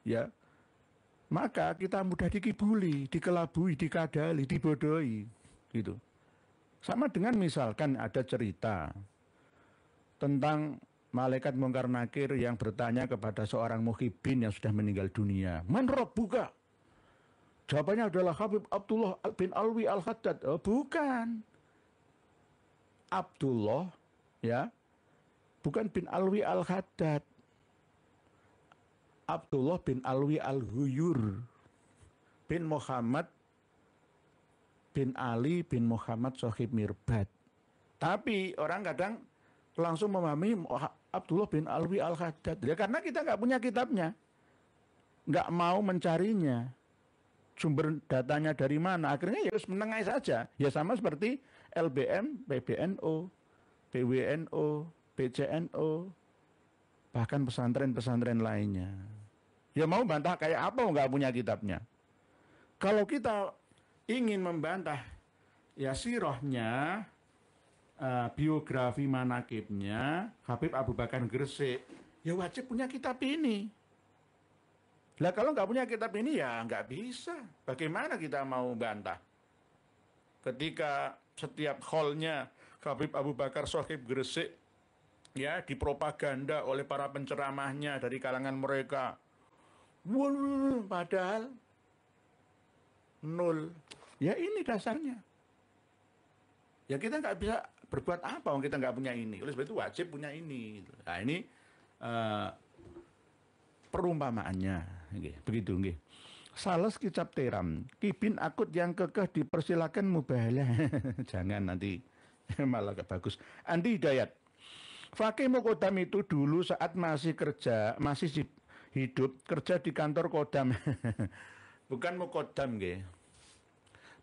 ya, maka kita mudah dikibuli, dikelabui, dikadali, dibodohi, gitu. Sama dengan misalkan ada cerita tentang malaikat Mungkar Nakir yang bertanya kepada seorang muhibin yang sudah meninggal dunia, "Man rabbuka?" Jawabannya adalah Habib Abdullah bin Alwi Al-Haddad. Oh, bukan. Abdullah, ya, bukan bin Alwi Al-Haddad. Abdullah bin Alwi Al-Huyur bin Muhammad bin Ali bin Muhammad Sohib Mirbad. Tapi orang kadang langsung memahami Abdullah bin Alwi Al-Haddad. Ya, karena kita nggak punya kitabnya, nggak mau mencarinya. Sumber datanya dari mana? Akhirnya ya harus menengahi saja. Ya sama seperti LBM, PBNU, PWNU, PCNU, bahkan pesantren-pesantren lainnya. Ya mau bantah kayak apa nggak punya kitabnya. Kalau kita ingin membantah ya sirahnya, biografi manakibnya Habib Abu Bakar Gresik, ya wajib punya kitab ini. Lah kalau nggak punya kitab ini ya nggak bisa. Bagaimana kita mau bantah? Ketika setiap kholnya Habib Abu Bakar Sohib Gresik ya dipropaganda oleh para penceramahnya dari kalangan mereka, padahal nol. Ya ini dasarnya. Ya kita nggak bisa berbuat apa kalau kita nggak punya ini. Oleh sebab itu wajib punya ini. Nah ini perumpamaannya. Begitu nggih. Sales kicap teram, kibin akut yang kekeh dipersilakan mubahalah. Jangan nanti malah gak bagus. Andi Hidayat, Fakih Mukodam itu dulu saat masih kerja, masih hidup, kerja di kantor Kodam. Bukan Mukodam nggih.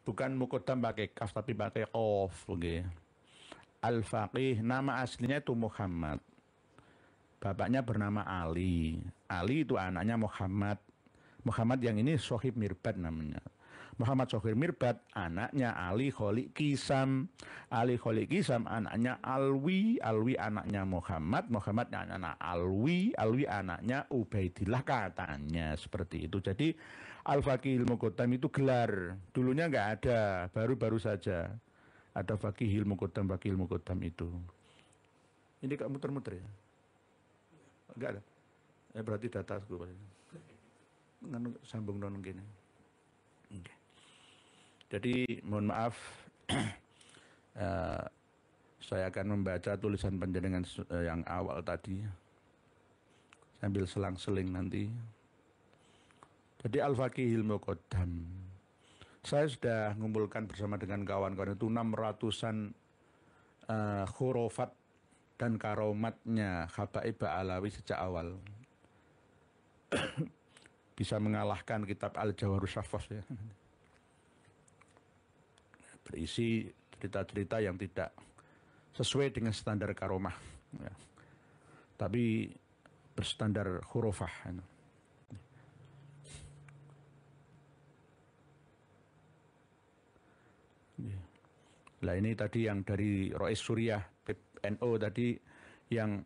Bukan Mukodam pakai kaf tapi pakai qaf nggih. Al-Faqih nama aslinya itu Muhammad. Bapaknya bernama Ali. Ali itu anaknya Muhammad. Muhammad yang ini Sohib Mirbad namanya. Muhammad Sohib Mirbad anaknya Ali Kholik Kisam. Ali Kholik Kisam anaknya Alwi. Alwi anaknya Muhammad. Muhammad anaknya Alwi. Alwi anaknya Ubaidillah, katanya seperti itu. Jadi Al-Faqihil Muqaddam itu gelar. Dulunya nggak ada, baru-baru saja ada Faqihil Muqaddam, Faqihil Muqaddam itu. Ini kok muter-muter ya? Enggak ada. Berarti dataku. Sambung non gini. Okay. Jadi mohon maaf, saya akan membaca tulisan panjenengan yang awal tadi sambil selang-seling nanti. Jadi Al-Faqihil Muqaddam, saya sudah mengumpulkan bersama dengan kawan-kawan itu 600-an khurafat dan karomatnya Habaib Ba'alawi sejak awal. Bisa mengalahkan kitab Al-Jawharus Syaffaf ya. Berisi cerita-cerita yang tidak sesuai dengan standar karomah ya. Tapi berstandar khurafah ya. Lah ini tadi yang dari Rois Suriah NO tadi yang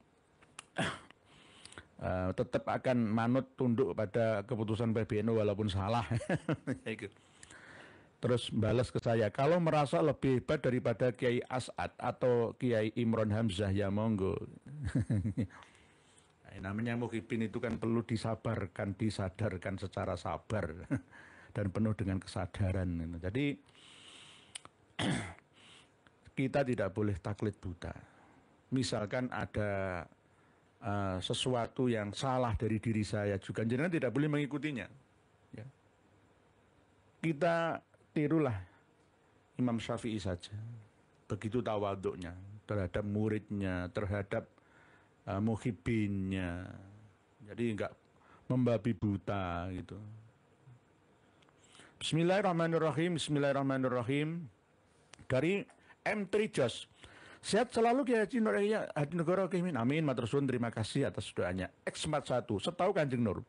tetap akan manut tunduk pada keputusan PBNU walaupun salah. Terus balas ke saya, kalau merasa lebih hebat daripada Kiai As'ad atau Kiai Imron Hamzah ya monggo. Namanya muhibin itu kan perlu disabarkan, disadarkan secara sabar dan penuh dengan kesadaran. Jadi kita tidak boleh taklid buta. Misalkan ada sesuatu yang salah dari diri saya juga, jangan tidak boleh mengikutinya. Ya. Kita tirulah Imam Syafi'i saja. Begitu tawaduknya terhadap muridnya, terhadap muhibbinnya. Jadi enggak membabi buta gitu. Bismillahirrahmanirrahim. Bismillahirrahmanirrahim. Dari M3 Jos. Sehat selalu Kiai Haji Nur Hadi Negoro Kimin. Amin. Matur suwun, terima kasih atas doanya. X41. Setahu Kanjeng Nur,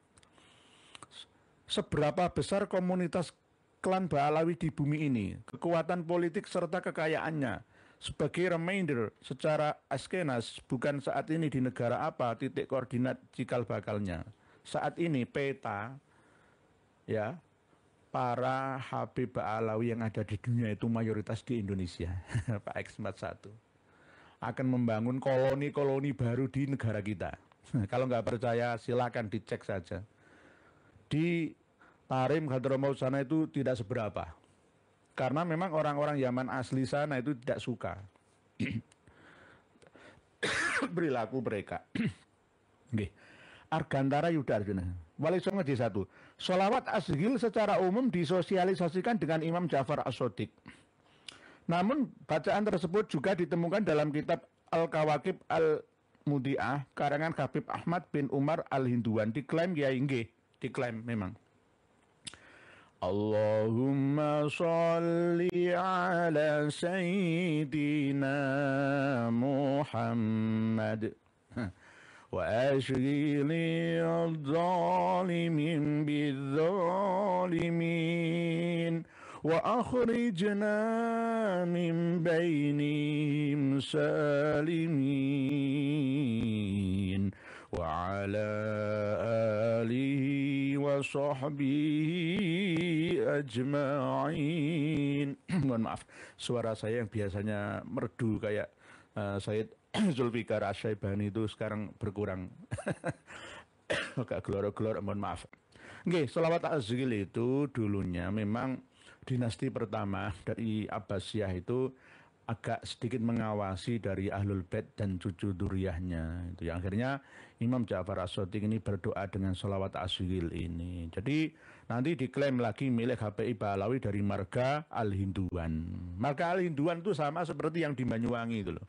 seberapa besar komunitas klan Ba'alawi di bumi ini, kekuatan politik serta kekayaannya. Sebagai reminder secara askenas, bukan saat ini di negara apa titik koordinat cikal bakalnya. Saat ini peta ya para Habib Ba'alawi yang ada di dunia itu mayoritas di Indonesia. Pak X41 akan membangun koloni-koloni baru di negara kita. Kalau nggak percaya silakan dicek saja. Di Tarim Hadramaut sana itu tidak seberapa. Karena memang orang-orang Yaman asli sana itu tidak suka perilaku mereka. Nggih. Argantara Yuda Arjuna. Wali Songo D1. Sholawat asghil secara umum disosialisasikan dengan Imam Ja'far As-Shadiq. Namun bacaan tersebut juga ditemukan dalam kitab Al-Kawakib Al-Mudi'ah karangan Habib Ahmad bin Umar Al-Hinduan. Diklaim ya nggih, diklaim memang. Allahumma sholli ala Sayyidina Muhammad wa ashghili al-zalimin bil-zalimin wa akhrijna min bainihim salimin wa ala alihi wa sahbihi ajma'in. Mohon maaf, suara saya yang biasanya merdu kayak Said Zulfikar Asy-Syaibani itu sekarang berkurang. Agak gelor-gelor, mohon maaf. Nggih, sholawat azghil itu dulunya memang dinasti pertama dari Abbasiyah itu agak sedikit mengawasi dari Ahlul Bait dan cucu duriyahnya. Itu yang akhirnya Imam Ja'far As-Shadiq ini berdoa dengan sholawat azghil ini. Jadi nanti diklaim lagi milik HPI Ba'alawi dari marga Al-Hinduan. Marga Al-Hinduan itu sama seperti yang di Banyuwangi itu loh.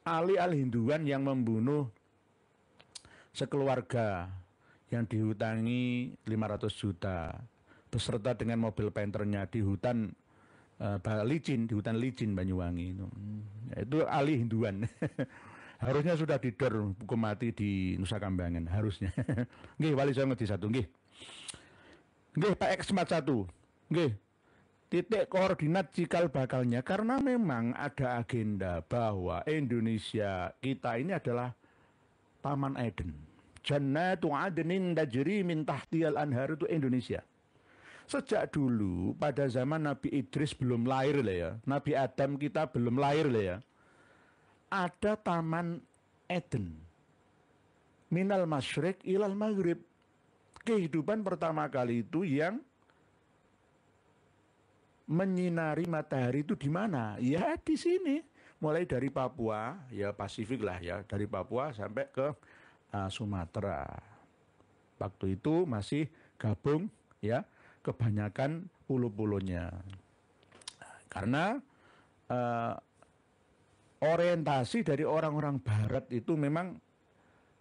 Ali Al-Hinduan yang membunuh sekeluarga yang dihutangi 500 juta beserta dengan mobil penternya di hutan licin, di hutan licin Banyuwangi itu Ali Hinduan. Harusnya sudah didor hukum mati di Nusa Kambangan harusnya. Nggih, Wali Songo D1 nggih. Nggih, Pak X41. Nggih. Titik koordinat cikal bakalnya karena memang ada agenda bahwa Indonesia kita ini adalah Taman Eden. Jannatu adnin tajri min tahtiyal anhar itu Indonesia. Sejak dulu pada zaman Nabi Idris belum lahir lah ya, Nabi Adam kita belum lahir lah ya, ada Taman Eden. Minal masyriq ilal maghrib. Kehidupan pertama kali itu yang menyinari matahari itu di mana? Ya di sini. Mulai dari Papua, ya Pasifik lah ya, dari Papua sampai ke Sumatera. Waktu itu masih gabung ya, kebanyakan pulau-pulaunya. Karena orientasi dari orang-orang barat itu memang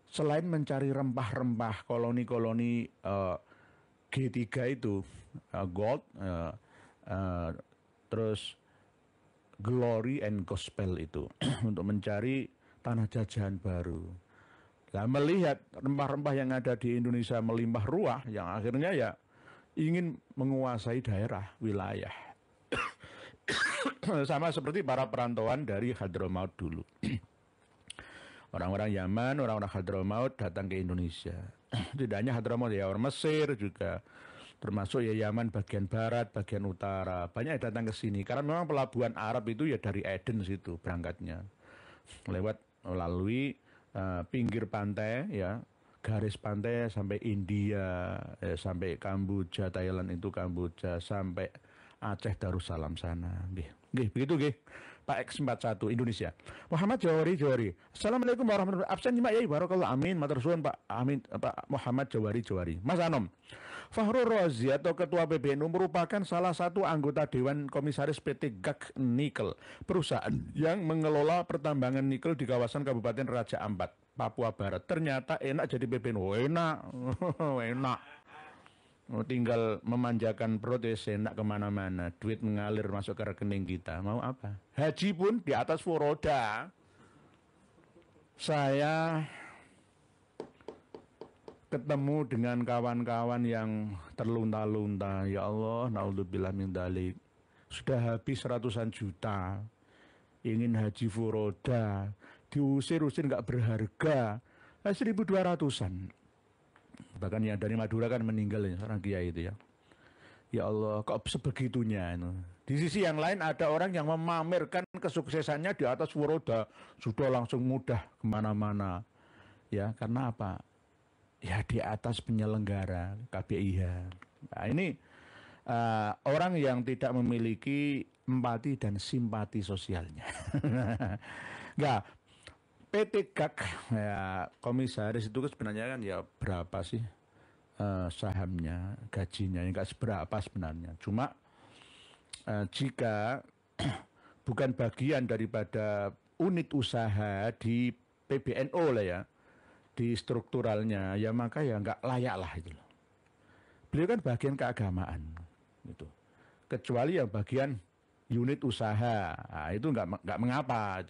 selain mencari rempah-rempah koloni-koloni G3 itu, gold, terus glory and gospel itu untuk mencari tanah jajahan baru. Nah, melihat rempah-rempah yang ada di Indonesia melimpah ruah, yang akhirnya ya ingin menguasai daerah, wilayah. Sama seperti para perantauan dari Hadramaut dulu. Orang-orang Yaman, orang-orang Hadramaut datang ke Indonesia. Tidak hanya Hadramaut ya, orang Mesir juga. Termasuk ya Yaman bagian barat, bagian utara. Banyak yang datang ke sini. Karena memang pelabuhan Arab itu ya dari Eden situ berangkatnya. Melalui pinggir pantai ya, garis pantai sampai India, sampai Kamboja, Thailand itu Kamboja, sampai Aceh Darussalam sana. Nggih, begitu nggih. Pak X41 Indonesia. Muhammad Jawari. Assalamualaikum warahmatullahi wabarakatuh. Absen Nyimak Yai barakallah. Amin. Matur suwun Pak Amin Pak Muhammad Jawari. Mas Anom. Fahrul Razi atau Ketua PBNU merupakan salah satu anggota Dewan Komisaris PT GAK Nikel, perusahaan yang mengelola pertambangan nikel di kawasan Kabupaten Raja Ampat, Papua Barat. Ternyata enak jadi PBNU. Enak. Enak. Tinggal memanjakan perut ya enak kemana-mana. Duit mengalir masuk ke rekening kita. Mau apa? Haji pun di atas furoda. Saya ketemu dengan kawan-kawan yang terlunta-lunta. Ya Allah, naudzubillah min dzalik. Sudah habis ratusan juta. Ingin haji furoda. Diusir-usir nggak berharga. 1.200-an. Bahkan yang dari Madura kan meninggal ya, orang kiai itu ya. Ya Allah, kok sebegitunya itu. Di sisi yang lain ada orang yang memamerkan kesuksesannya di atas furoda, sudah langsung mudah kemana-mana. Ya, karena apa? Ya di atas penyelenggara KPIH. Nah, ini orang yang tidak memiliki empati dan simpati sosialnya. Enggak. PT GAK ya, komisaris itu sebenarnya kan ya berapa sih sahamnya, gajinya enggak seberapa sebenarnya. Cuma jika bukan bagian daripada unit usaha di PBNU lah ya, di strukturalnya, ya maka ya enggak layak lah itu loh. Beliau kan bagian keagamaan gitu. Kecuali yang bagian unit usaha, nah, itu enggak mengapa.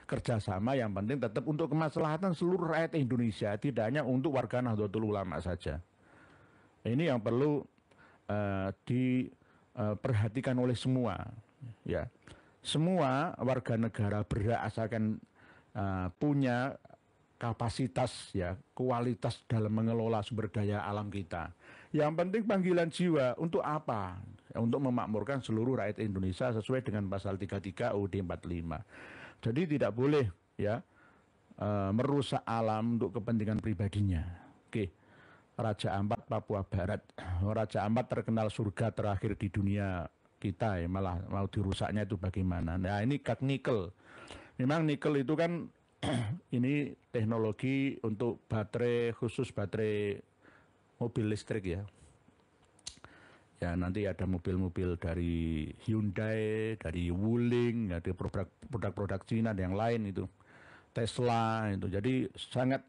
Kerjasama yang penting tetap untuk kemaslahatan seluruh rakyat Indonesia, tidak hanya untuk warga Nahdlatul Ulama saja. Ini yang perlu diperhatikan oleh semua, ya. Semua warga negara berhak asalkan punya kapasitas, ya, kualitas dalam mengelola sumber daya alam kita. Yang penting panggilan jiwa untuk apa? Untuk memakmurkan seluruh rakyat Indonesia sesuai dengan pasal 33 UUD 45. Jadi tidak boleh ya merusak alam untuk kepentingan pribadinya. Oke. Raja Ampat Papua Barat. Raja Ampat terkenal surga terakhir di dunia kita ya, malah mau dirusaknya itu bagaimana. Nah, ini GAK nikel. Memang nikel itu kan ini teknologi untuk baterai, khusus baterai mobil listrik ya. Ya nanti ada mobil-mobil dari Hyundai, dari Wuling, ada produk-produk Cina dan yang lain itu, Tesla itu. Jadi sangat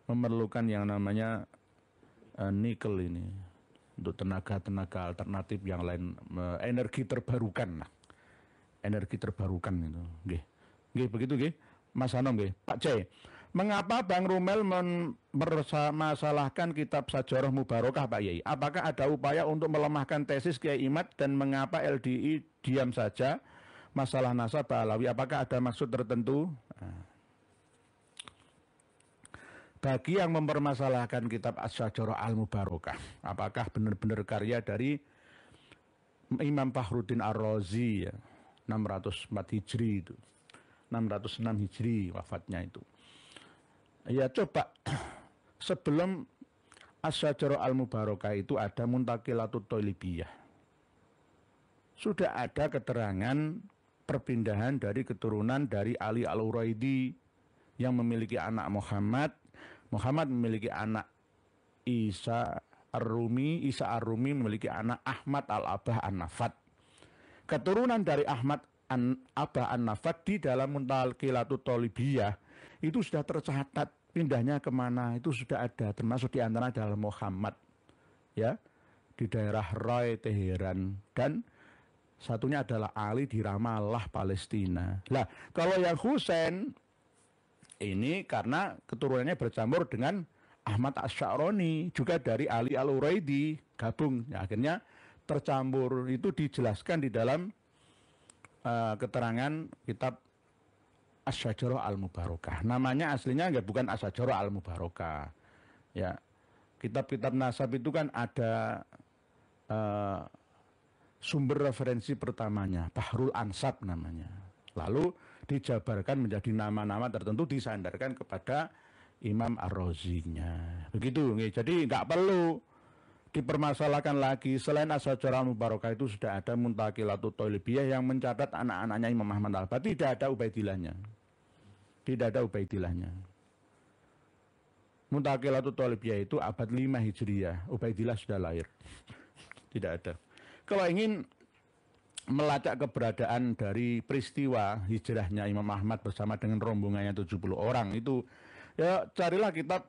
memerlukan yang namanya nikel ini untuk tenaga-tenaga alternatif yang lain, energi terbarukan lah, energi terbarukan itu. Nggih, begitu nggih, Mas Hanom nggih, Pak C. Mengapa Bang Rumel mempermasalahkan kitab Sajarah Mubarokah Pak Yai? Apakah ada upaya untuk melemahkan tesis Kiai Imad dan mengapa LDI diam saja masalah nasab Alawi? Apakah ada maksud tertentu? Bagi yang mempermasalahkan kitab As-Sajarah Al-Mubarokah, apakah benar-benar karya dari Imam Fakhruddin Ar-Razi ya, 604 Hijri itu, 606 Hijri wafatnya itu. Ya coba, sebelum As-Sajarah Al-Mubarokah itu ada Muntaqilatut Thalibiyah. Sudah ada keterangan perpindahan dari keturunan dari Ali Al-Uraidi yang memiliki anak Muhammad. Muhammad memiliki anak Isa Ar-Rumi memiliki anak Ahmad Al-Abah An-Nafat. Keturunan dari Ahmad Abah An-Nafat di dalam Muntaqilatut Thalibiyah itu sudah tercatat, pindahnya kemana itu sudah ada, termasuk di antara adalah Muhammad ya, di daerah Roy, Teheran, dan satunya adalah Ali di Ramallah, Palestina. Lah kalau yang Husain ini karena keturunannya bercampur dengan Ahmad Asy-Sya'rani, juga dari Ali Al-Uraidi, gabung ya, akhirnya tercampur. Itu dijelaskan di dalam keterangan kitab As-Sajarah Al-Mubarokah. Namanya aslinya enggak, bukan As-Sajarah Al-Mubarokah. Ya. Kitab-kitab nasab itu kan ada sumber referensi pertamanya, Bahrul Ansab namanya. Lalu dijabarkan menjadi nama-nama tertentu, disandarkan kepada Imam Ar-Razinya. Begitu. Jadi enggak perlu dipermasalahkan lagi. Selain Asy-Syajarah Mubarakah itu sudah ada Muntaqilatut Thalibiyah yang mencatat anak-anaknya Imam Ahmad Al-Baqir, tidak ada Ubaidillahnya. Tidak ada Ubaidillahnya. Muntaqilatut Thalibiyah itu abad 5 Hijriyah, Ubaidillah sudah lahir. Tidak ada. Kalau ingin melacak keberadaan dari peristiwa hijrahnya Imam Ahmad bersama dengan rombongannya 70 orang itu, ya carilah kitab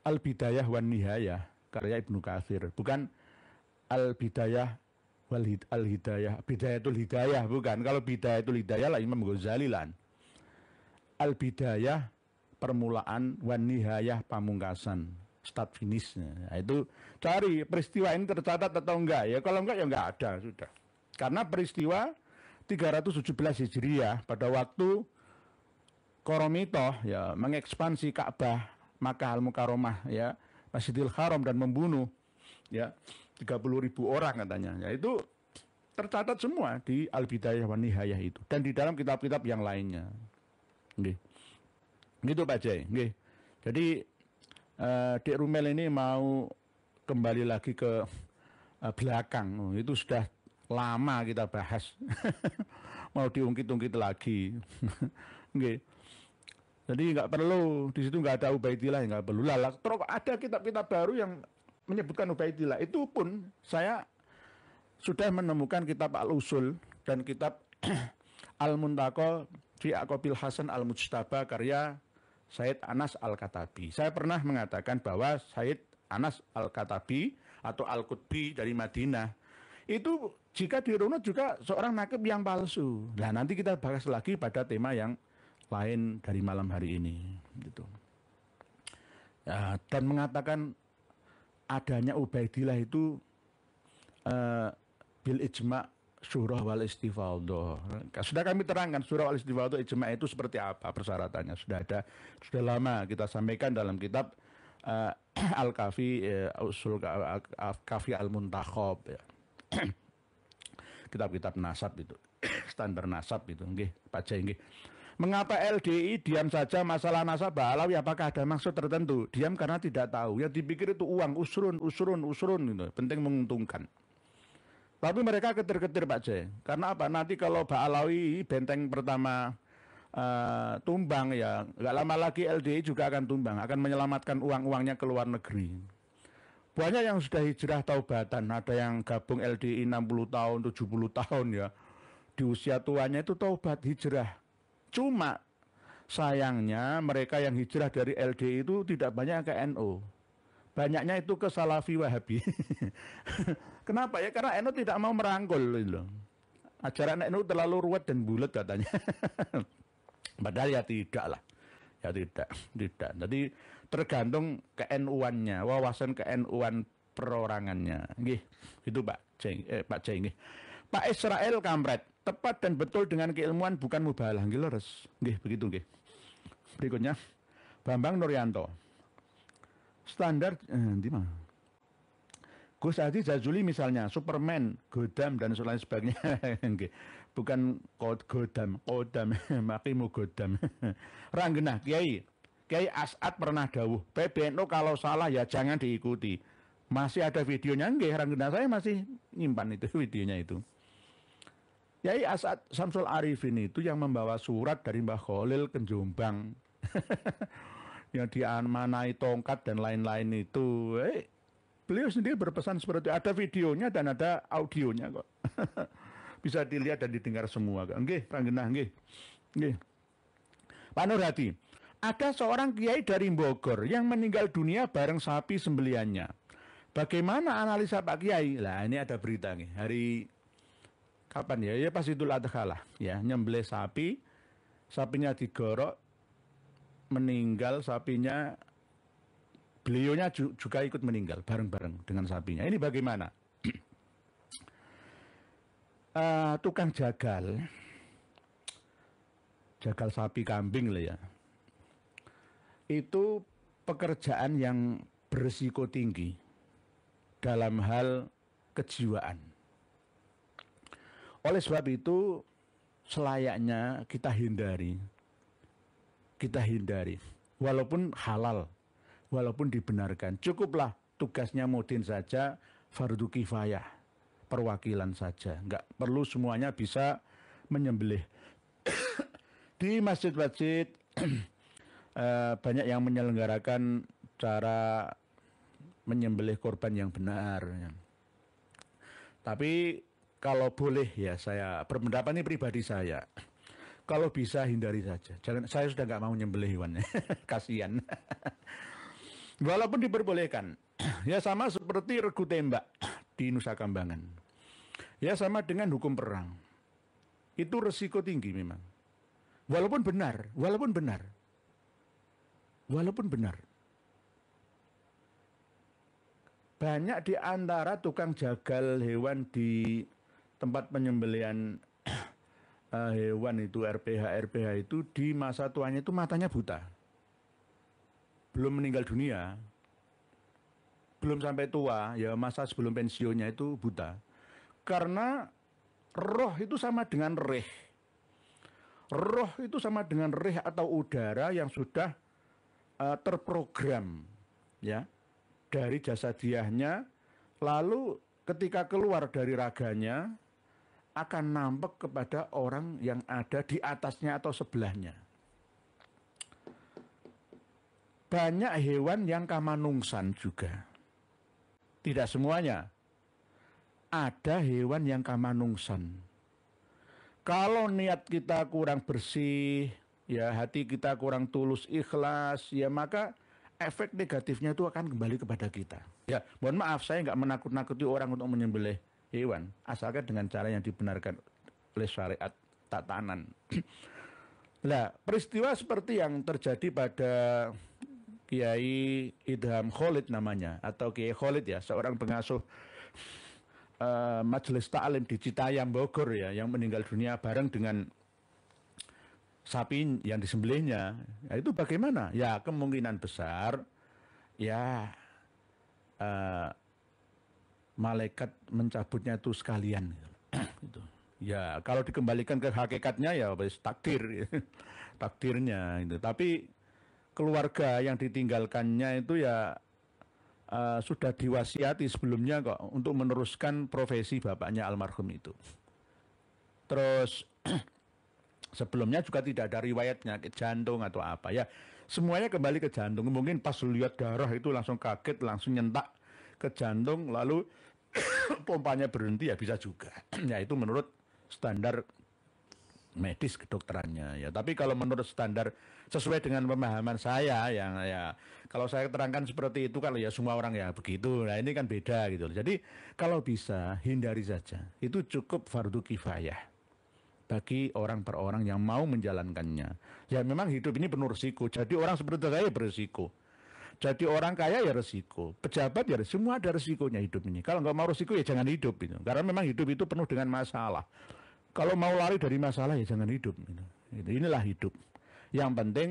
Al-Bidayah wan Nihayah karya Ibnu Katsir, bukan Al-Bidayah wal Al-Hidayah, Bidayatul Hidayah, bukan. Kalau Bidayatul Hidayah lah Imam Ghazali lah. Al-Bidayah permulaan, wan Nihayah pamungkasan, start finish. Nah, itu cari peristiwa ini tercatat atau enggak ya. Kalau enggak ya enggak ada, sudah. Karena peristiwa 317 Hijriah pada waktu Qoromitoh ya mengekspansi Ka'bah Makkah Al-Mukarramah ya, Masjidil Haram, dan membunuh ya 30.000 orang katanya. Ya itu tercatat semua di Al-Bidayah wan Nihayah itu dan di dalam kitab-kitab yang lainnya. Nggih. Gitu Pak Jai, nggih. Jadi Dek Rumel ini mau kembali lagi ke belakang. Itu sudah lama kita bahas. Mau diungkit-ungkit lagi. Nggih. Jadi nggak perlu, di situ nggak ada Ubaidillah, nggak perlu. Lah, terus ada kitab-kitab baru yang menyebutkan Ubaidillah. Itu pun saya sudah menemukan kitab Al-Usul dan kitab Al-Muntaqa fi Aqabil Hasan Al-Mujtaba karya Said Anas Al-Katabi. Saya pernah mengatakan bahwa Said Anas Al-Katabi atau Al-Qutbi dari Madinah itu jika dirunut juga seorang nakib yang palsu. Nah, nanti kita bahas lagi pada tema yang lain dari malam hari ini gitu. Ya, dan mengatakan adanya Ubaidillah itu bil ijma' surah wal istifadhah. Sudah kami terangkan surah wal istifadhah ijma' itu seperti apa persyaratannya. Sudah ada, sudah lama kita sampaikan dalam kitab Al-Kafi Usul Kafi Al-Muntakhab ya. Kitab-kitab nasab itu, standar nasab itu, nggih, Pak Jai nggih. Mengapa LDI diam saja masalah nasabah alawi? Apakah ada maksud tertentu? Diam karena tidak tahu. Yang dipikir itu uang, usrun gitu. Penting menguntungkan. Tapi mereka ketir-ketir Pak Jai. Karena apa? Nanti kalau Pak Alawi benteng pertama tumbang ya, nggak lama lagi LDI juga akan tumbang, akan menyelamatkan uang-uangnya ke luar negeri. Banyak yang sudah hijrah taubatan, ada yang gabung LDI 60 tahun, 70 tahun ya. Di usia tuanya itu taubat hijrah. Cuma sayangnya mereka yang hijrah dari LDI itu tidak banyak ke NU. Banyaknya itu ke Salafi Wahabi. Kenapa ya? Karena NU tidak mau merangkul gitu. Ajaran NU terlalu ruwet dan bulat katanya. Padahal ya tidak lah. Ya tidak. Jadi tergantung ke NU-annya, wawasan ke NU-an perorangannya. Nggih, itu Pak Jai nggih. Pak Israel Kamret, tepat dan betul dengan keilmuan bukan mubalah. Nggih leres. Nggih, begitu nggih. Berikutnya Bambang Nuryanto. Standar di mana? Gus Adi Jazuli misalnya, Superman, Godam dan lain sebagainya. Bukan Godam, makimu Godam. Ranggenah, Kiai As'ad pernah dawuh, PBNU kalau salah ya jangan diikuti. Masih ada videonya, nggih, Ranggenah, saya masih nyimpan itu videonya itu. Kiai As'ad Samsul Arifin itu yang membawa surat dari Mbah Khalil ke Jombang. Yang diamanai tongkat dan lain-lain itu. Beliau sendiri berpesan seperti itu. Ada videonya dan ada audionya kok. Bisa dilihat dan didengar semua. Nggih, Ranggenah, nggih. Nggih. Pak Nurhadi, ada seorang kiai dari Bogor yang meninggal dunia bareng sapi sembeliannya. Bagaimana analisa Pak Kiai? Lah ini ada berita nih. Hari kapan ya? Ya pas Idul Adha lah. Ya, nyembelih sapi, sapinya digorok, meninggal sapinya. Beliaunya juga ikut meninggal bareng-bareng dengan sapinya. Ini bagaimana? Tukang jagal sapi kambing lah ya. Itu pekerjaan yang berisiko tinggi dalam hal kejiwaan. Oleh sebab itu selayaknya kita hindari. Walaupun halal, walaupun dibenarkan, cukuplah tugasnya mudin saja, fardu kifayah, perwakilan saja. Nggak perlu semuanya bisa menyembelih. Di masjid-masjid banyak yang menyelenggarakan cara menyembelih korban yang benar. Tapi kalau boleh ya, saya berpendapat ini pribadi saya, kalau bisa hindari saja. Jangan, saya sudah nggak mau nyembelih hewan, kasihan. Walaupun diperbolehkan, ya sama seperti regu tembak di Nusa Kambangan. Ya sama dengan hukum perang. Itu resiko tinggi memang. Walaupun benar, walaupun benar. Walaupun benar. Banyak di antara tukang jagal hewan di tempat penyembelihan hewan itu, RPH itu di masa tuanya itu matanya buta. Belum meninggal dunia, belum sampai tua, ya masa sebelum pensiunnya itu buta. Karena roh itu sama dengan reh. Roh itu sama dengan reh atau udara yang sudah terprogram, ya, dari jasadiahnya, lalu ketika keluar dari raganya akan nampak kepada orang yang ada di atasnya atau sebelahnya. Banyak hewan yang kamanungsan juga. Tidak semuanya. Ada hewan yang kamanungsan. Kalau niat kita kurang bersih, ya hati kita kurang tulus ikhlas, ya maka efek negatifnya itu akan kembali kepada kita. Ya, mohon maaf, saya nggak menakut-nakuti orang untuk menyembelih hewan, asalkan dengan cara yang dibenarkan oleh syariat tatanan. Nah, peristiwa seperti yang terjadi pada Kiai Idham Khalid namanya, atau Kiai Khalid ya, seorang pengasuh Majelis Ta'lim di Citayam Bogor ya, yang meninggal dunia bareng dengan sapi yang disembelihnya. Ya, itu bagaimana? Ya kemungkinan besar ya malaikat mencabutnya itu sekalian. Gitu. Ya kalau dikembalikan ke hakikatnya ya wis takdir, takdirnya itu. Tapi keluarga yang ditinggalkannya itu ya sudah diwasiati sebelumnya kok untuk meneruskan profesi bapaknya almarhum itu. Terus sebelumnya juga tidak ada riwayatnya ke jantung atau apa ya. Semuanya kembali ke jantung. Mungkin pas lihat darah itu langsung kaget, langsung nyentak ke jantung, lalu pompanya berhenti ya bisa juga. Ya itu menurut standar medis kedokterannya ya. Tapi kalau menurut standar sesuai dengan pemahaman saya yang ya kalau saya terangkan seperti itu kalau ya semua orang ya begitu. Nah ini kan beda gitu. Jadi kalau bisa hindari saja. Itu cukup fardu kifayah bagi orang per orang yang mau menjalankannya. Ya memang hidup ini penuh risiko. Jadi orang seperti saya berisiko. Jadi orang kaya ya resiko, pejabat ya semua ada resikonya hidup ini. Kalau nggak mau resiko ya jangan hidup itu. Karena memang hidup itu penuh dengan masalah. Kalau mau lari dari masalah ya jangan hidup. Inilah hidup. Yang penting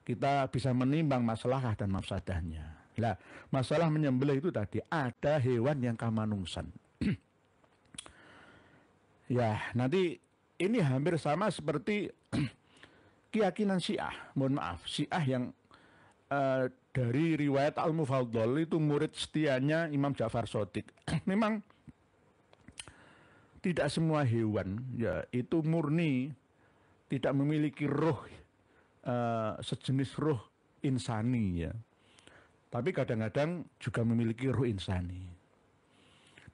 kita bisa menimbang masalah dan mafsadahnya. Nah, masalah menyembelih itu tadi ada hewan yang kamanungsan. Ya, nanti ini hampir sama seperti keyakinan Syiah. Mohon maaf, Syiah yang dari riwayat Al-Mufaddal itu murid setianya Imam Ja'far Shadiq. Memang tidak semua hewan ya itu murni tidak memiliki roh sejenis roh insani ya. Tapi kadang-kadang juga memiliki roh insani.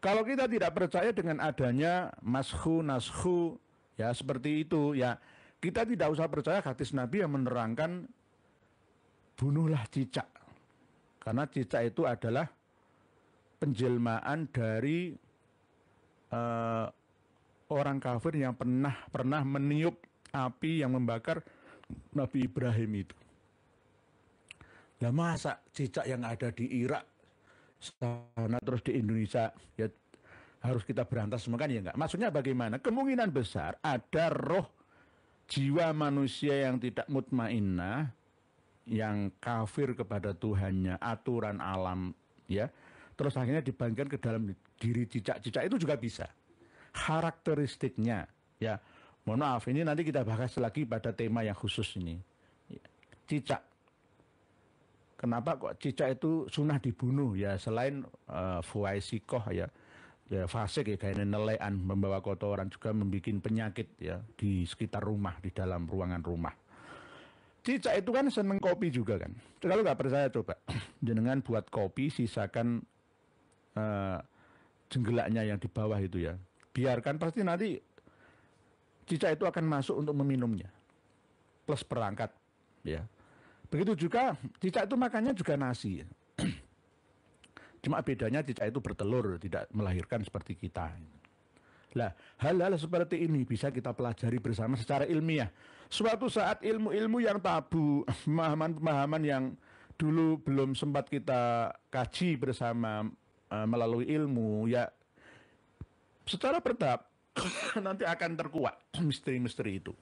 Kalau kita tidak percaya dengan adanya naskhu ya seperti itu ya, kita tidak usah percaya hadis Nabi yang menerangkan bunuhlah cicak. Karena cicak itu adalah penjelmaan dari orang kafir yang pernah meniup api yang membakar Nabi Ibrahim itu. Nah masa cicak yang ada di Irak sana terus di Indonesia ya harus kita berantas semua kan ya enggak. Maksudnya bagaimana? Kemungkinan besar ada roh jiwa manusia yang tidak mutmainnah, yang kafir kepada Tuhannya, aturan alam ya. Terus akhirnya dibangkitkan ke dalam diri cicak-cicak itu juga bisa. Karakteristiknya ya. Mohon maaf, ini nanti kita bahas lagi pada tema yang khusus ini. Cicak. kenapa kok cicak itu sunah dibunuh? Ya selain fuaisikoh ya, ya fasik ya kayak nelean, membawa kotoran, juga membuat penyakit ya di sekitar rumah, di dalam ruangan rumah. Cicak itu kan seneng kopi juga kan. Kalau nggak percaya coba jenengan buat kopi, sisakan jenggelaknya yang di bawah itu ya. Biarkan, pasti nanti cicak itu akan masuk untuk meminumnya. Plus perangkat ya. Begitu juga cicak itu makannya juga nasi. Cuma bedanya cicak itu bertelur, tidak melahirkan seperti kita. Lah, hal-hal seperti ini bisa kita pelajari bersama secara ilmiah. Suatu saat ilmu-ilmu yang tabu, pemahaman-pemahaman yang dulu belum sempat kita kaji bersama melalui ilmu, ya secara bertahap nanti akan terkuat misteri-misteri itu.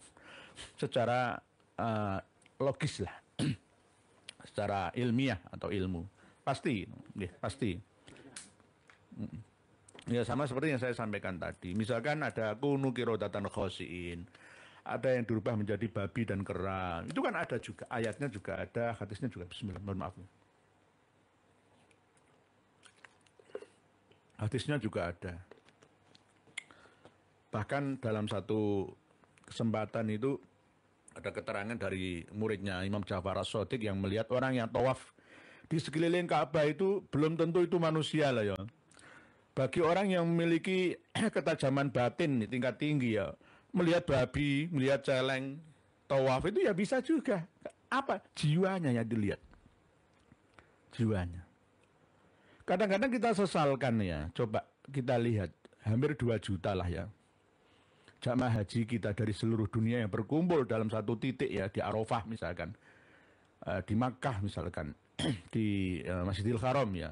Secara logis lah. Secara ilmiah atau ilmu. Pasti, ya, pasti. Ya sama seperti yang saya sampaikan tadi. Misalkan ada kunu kirodatan khosiin, ada yang dirubah menjadi babi dan kera. Itu kan ada juga, ayatnya juga ada, hadisnya juga. Bismillah, mohon maaf. Hadisnya juga ada. Bahkan dalam satu kesempatan itu ada keterangan dari muridnya Imam Ja'far As-Shadiq yang melihat orang yang tawaf di sekeliling Ka'bah itu belum tentu itu manusia lah ya. Bagi orang yang memiliki ketajaman batin tingkat tinggi ya, melihat babi, melihat celeng, tawaf itu ya bisa juga. Apa? Jiwanya yang dilihat. Jiwanya. Kadang-kadang kita sesalkan ya, coba kita lihat, hampir 2 juta lah ya. Jamaah haji kita dari seluruh dunia yang berkumpul dalam satu titik ya, di Arafah misalkan, di Makkah misalkan, di Masjidil Haram ya.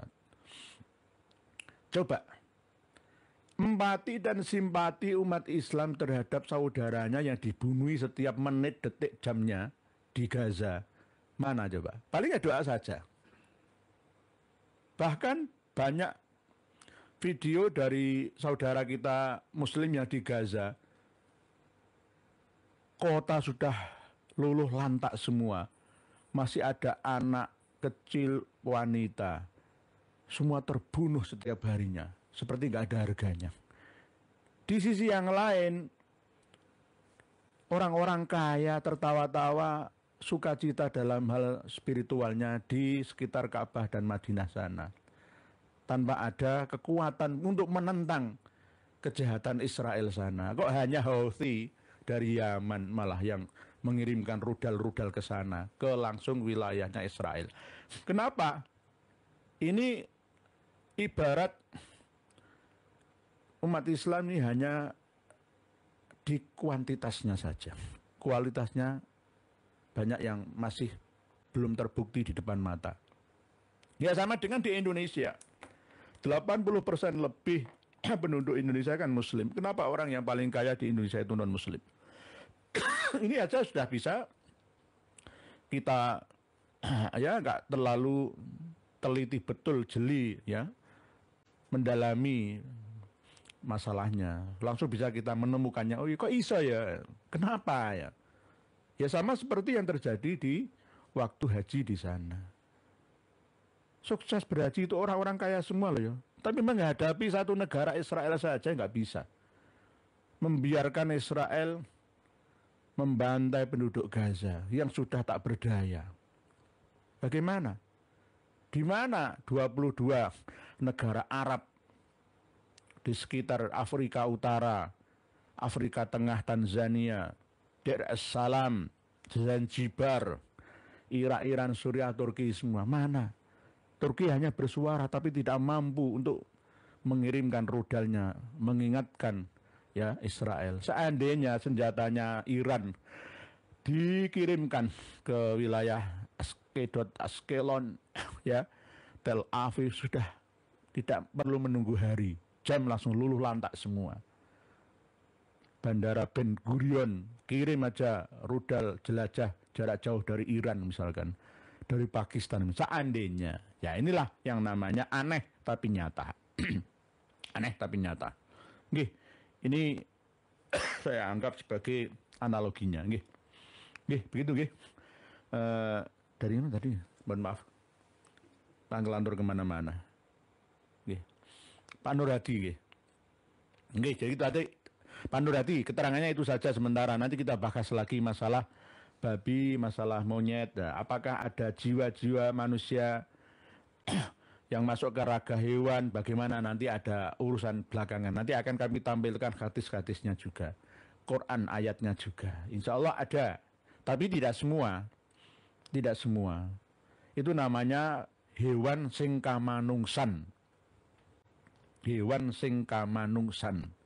Coba, empati dan simpati umat Islam terhadap saudaranya yang dibunuh setiap menit, detik, jamnya di Gaza. Mana coba? Paling ya doa saja. Bahkan banyak video dari saudara kita Muslim yang di Gaza, kota sudah luluh lantak semua. Masih ada anak kecil, wanita. Semua terbunuh setiap harinya. Seperti nggak ada harganya. Di sisi yang lain, orang-orang kaya tertawa-tawa, sukacita dalam hal spiritualnya di sekitar Ka'bah dan Madinah sana. Tanpa ada kekuatan untuk menentang kejahatan Israel sana. Kok hanya Houthi dari Yaman malah yang mengirimkan rudal-rudal ke sana, ke langsung wilayahnya Israel. Kenapa? Ini ibarat umat Islam ini hanya di kuantitasnya saja. Kualitasnya banyak yang masih belum terbukti di depan mata. Ya sama dengan di Indonesia. 80% lebih penduduk Indonesia kan Muslim. Kenapa orang yang paling kaya di Indonesia itu non-Muslim? Ini aja sudah bisa kita ya nggak terlalu teliti betul, jeli ya, mendalami masalahnya. Langsung bisa kita menemukannya. Oh kok iso ya? Kenapa ya? Ya sama seperti yang terjadi di waktu haji di sana. Sukses berhaji itu orang-orang kaya semua loh ya. Tapi menghadapi satu negara Israel saja nggak bisa. Membiarkan Israel membantai penduduk Gaza yang sudah tak berdaya. Bagaimana? Di mana 22 negara Arab di sekitar Afrika Utara, Afrika Tengah, Tanzania, Dar es Salaam, Zanzibar, Irak, Iran, Suriah, Turki semua. Mana? Turki hanya bersuara tapi tidak mampu untuk mengirimkan rudalnya, mengingatkan ya Israel. Seandainya senjatanya Iran dikirimkan ke wilayah Askelon ya, Tel Aviv, sudah tidak perlu menunggu hari, jam langsung luluh lantak semua. Bandara Ben Gurion kirim aja rudal jelajah jarak jauh dari Iran misalkan, dari Pakistan seandainya. Ya inilah yang namanya aneh tapi nyata. Aneh tapi nyata. Nggih, ini saya anggap sebagai analoginya. Nggih, nggih begitu nggih. Dari mana tadi? Mohon maaf. Ngelantur kemana-mana. Nggih. Pak Nur Hadi nggih. Nggih, jadi itu tadi Pak Nur Hadi, keterangannya itu saja sementara. Nanti kita bahas lagi masalah babi, masalah monyet. Nah, apakah ada jiwa-jiwa manusia yang masuk ke raga hewan, bagaimana nanti ada urusan belakangan. Nanti akan kami tampilkan hadis-hadisnya juga. Quran ayatnya juga. Insya Allah ada. Tapi tidak semua. Tidak semua. Itu namanya hewan sing kamanungsan. Hewan sing kamanungsan.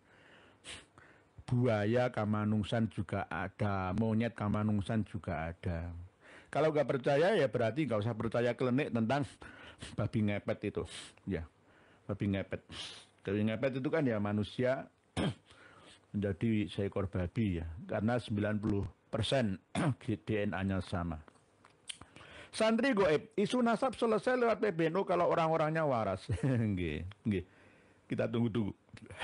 Buaya kamanungsan juga ada, monyet kamanungsan juga ada. Kalau nggak percaya ya berarti nggak usah percaya klinik tentang babi ngepet itu, ya, babi ngepet. Babi ngepet itu kan ya manusia menjadi seekor babi ya, karena 90% DNA-nya sama. Santri goib, isu nasab selesai lewat PBNU kalau orang-orangnya waras. Nggih, nggih. Kita tunggu-tunggu.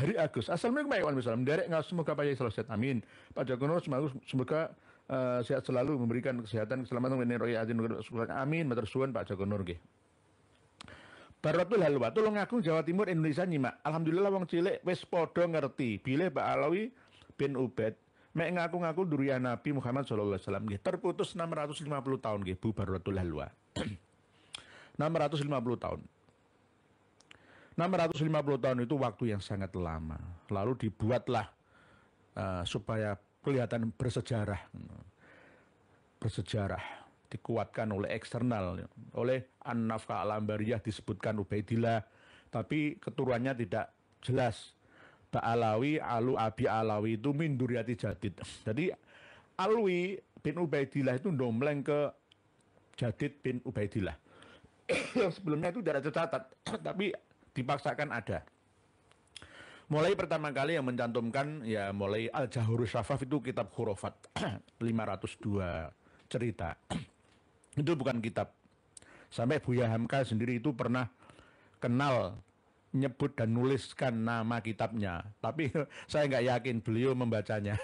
Hari Agus. Assalamualaikum warahmatullahi wabarakatuh. Derek nggak semoga Pak Yai selesai. Amin. Pak Jagono semoga sehat selalu, memberikan kesehatan, keselamatan, amin. Matur suwun Pak Jagono nggih. Barotul Halwa, Tulung Agung Jawa Timur Indonesia nyimak. Alhamdulillah wong cilik wis padha ngerti. Bilih Pak Alawi bin Ubaid mek ngaku-ngaku durian Nabi Muhammad sallallahu alaihi wasallam nggih. Terputus 650 tahun nggih Bu Barotul Halwa. 650 tahun. 650 tahun itu waktu yang sangat lama. Lalu dibuatlah supaya kelihatan bersejarah. Bersejarah. Dikuatkan oleh eksternal. Oleh An-Nafka Al-Ambariyah disebutkan Ubaidillah. Tapi keturunannya tidak jelas. Ba'alawi, Alu, Abi Alawi itu min Duriyati Jadid. Jadi Alwi bin Ubaidillah itu domleng ke Jadid bin Ubaidillah. Yang sebelumnya itu tidak tercatat. Tapi dipaksakan ada. Mulai pertama kali yang mencantumkan ya mulai Al-Jahurus Syafaf itu kitab khurafat 502 cerita. Itu bukan kitab. Sampai Buya Hamka sendiri itu pernah kenal nyebut dan nuliskan nama kitabnya. Tapi saya nggak yakin beliau membacanya.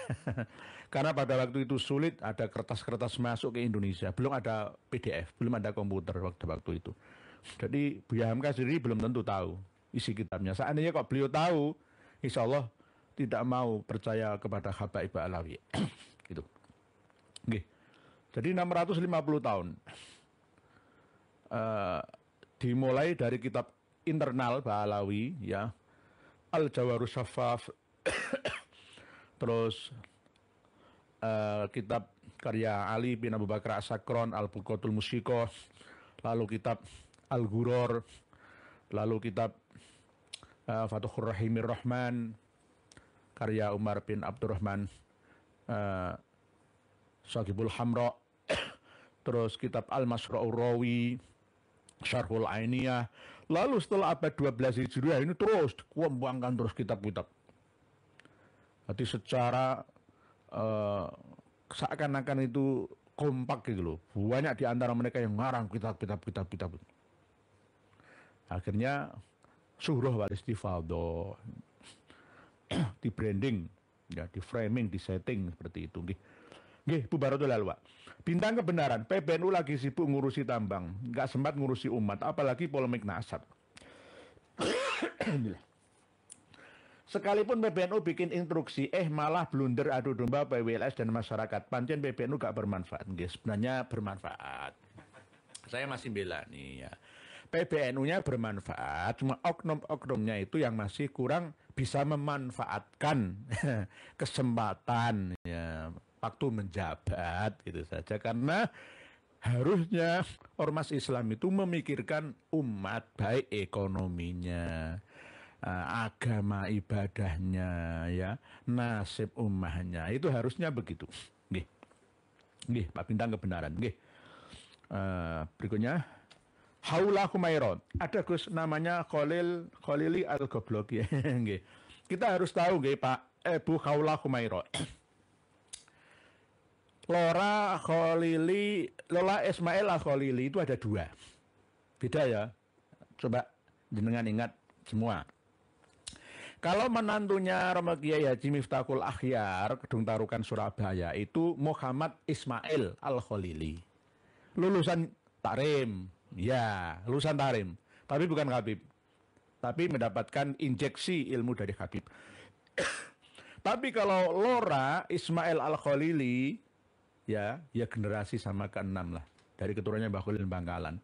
Karena pada waktu itu sulit ada kertas-kertas masuk ke Indonesia. Belum ada PDF, belum ada komputer waktu itu. Jadi Buya Hamka sendiri belum tentu tahu isi kitabnya. Seandainya kok beliau tahu, insya Allah tidak mau percaya kepada Habaib Alawi. Gitu. Oke. Jadi 650 tahun. Dimulai dari kitab internal Alawi, ya, Al-Jawarus Syafaf, terus kitab karya Ali bin Abu Bakar As-Sakron, Al-Buqatul Musyikoh, lalu kitab Al-Ghuror, lalu kitab Fatuhur Rahimir Rahman karya Umar bin Abdurrahman Shagibul Hamra, terus kitab Al-Masra'ur Rawi, Syarhul Ainiyah. Lalu setelah abad 12 Hijriah ini terus dikembangkan terus kitab-kitab. Jadi secara seakan-akan itu kompak gitu loh. Banyak di antara mereka yang ngarang kitab. Akhirnya Surah wal Istifadhah di branding, ya, di framing, di setting seperti itu. Nggih, Bu Barotul Halwa. Bintang kebenaran, PBNU lagi sibuk ngurusi tambang, nggak sempat ngurusi umat, apalagi polemik nasab. Sekalipun PBNU bikin instruksi, malah blunder adu domba PWLS dan masyarakat. Pancen PBNU gak bermanfaat. Nggih, sebenarnya bermanfaat. Saya masih bela nih ya. PBNU-nya bermanfaat, cuma oknum-oknumnya itu yang masih kurang bisa memanfaatkan kesempatan ya, waktu menjabat gitu saja. Karena harusnya ormas Islam itu memikirkan umat, baik ekonominya, agama ibadahnya, ya, nasib ummahnya, itu harusnya begitu. Nggih, Pak Bintang kebenaran. Nggih. Berikutnya Haula Humairah. Ada Gus namanya Khalili Al-Goblok ya. Nggih. Kita harus tahu nggih Pak Bu Haula Humairah. Lola Ismail Al-Khalili itu ada dua. Beda ya. Coba jenengan ingat semua. Kalau menantunya Romo Kiai Haji Miftahul Akhyar, Kedung Tarukan Surabaya, itu Muhammad Ismail Al-Khalili. Lulusan Takrim, Ya, lulusan Tahrim. Tapi bukan Habib. Tapi mendapatkan injeksi ilmu dari Habib. Tapi kalau Lora Ismail Al-Khalili, ya generasi sama ke-6 lah. Dari keturunannya Mbah Khalil Bangkalan.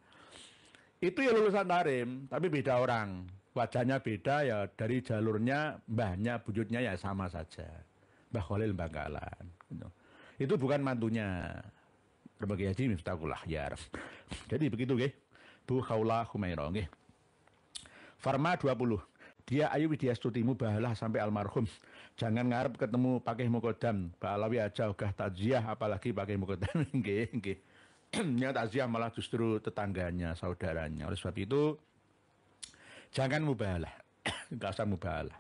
Itu ya lulusan Tahrim, tapi beda orang. Wajahnya beda ya, dari jalurnya, mbahnya, bujutnya ya sama saja. Mbah Khalil Bangkalan. Itu bukan mantunya berbagai haji Miftahul Akhyar. Jadi begitu nggih. Bu Khawla Humairah nggih. Farma 20. Dia ayu widyastutimu bahalah sampai almarhum. Jangan ngarep ketemu pakai mukodam. Ba'alawi aja ogah takziah apalagi pakai mukodam. Nggih, nggih. Ya takziah malah justru tetangganya, saudaranya. Oleh sebab itu jangan mubahalah. Enggak usah mubahalah.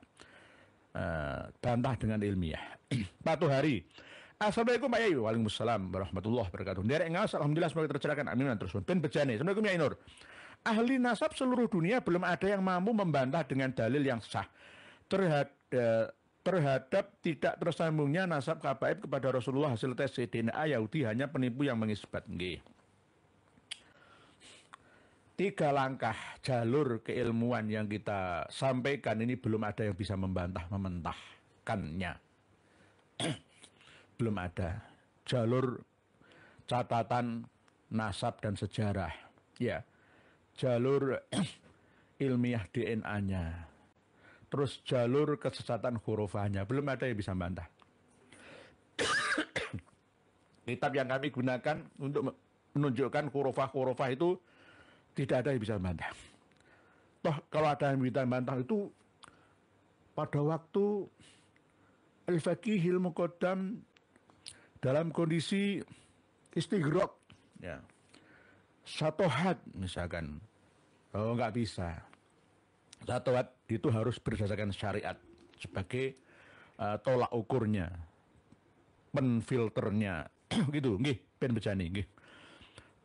Bantah dengan ilmiah. Patuh hari. Assalamualaikum Pak Yai. Waalaikumsalam warahmatullahi wabarakatuh. Derek ngas, alhamdulillah semoga tercerahkan. Amin terus. Ben bejane. Assalamualaikum Yai Nur. Ahli nasab seluruh dunia belum ada yang mampu membantah dengan dalil yang sah terhadap tidak tersambungnya nasab kabaib kepada Rasulullah hasil tes DNA Yahudi hanya penipu yang mengisbat. Nggih. 3 langkah jalur keilmuan yang kita sampaikan ini belum ada yang bisa membantah mementahkannya. Belum ada jalur catatan nasab dan sejarah, ya, jalur ilmiah DNA-nya, terus jalur kesesatan hurufahnya, belum ada yang bisa membantah. Kitab yang kami gunakan untuk menunjukkan hurufah itu tidak ada yang bisa membantah. Toh kalau ada yang bisa membantah itu pada waktu Al-Faqihil Muqaddam dalam kondisi istighraq, ya, syatohat misalkan, oh nggak bisa. Syatohat itu harus berdasarkan syariat sebagai tolak ukurnya, penfilternya, gitu, nggih, ben bejani, nggih.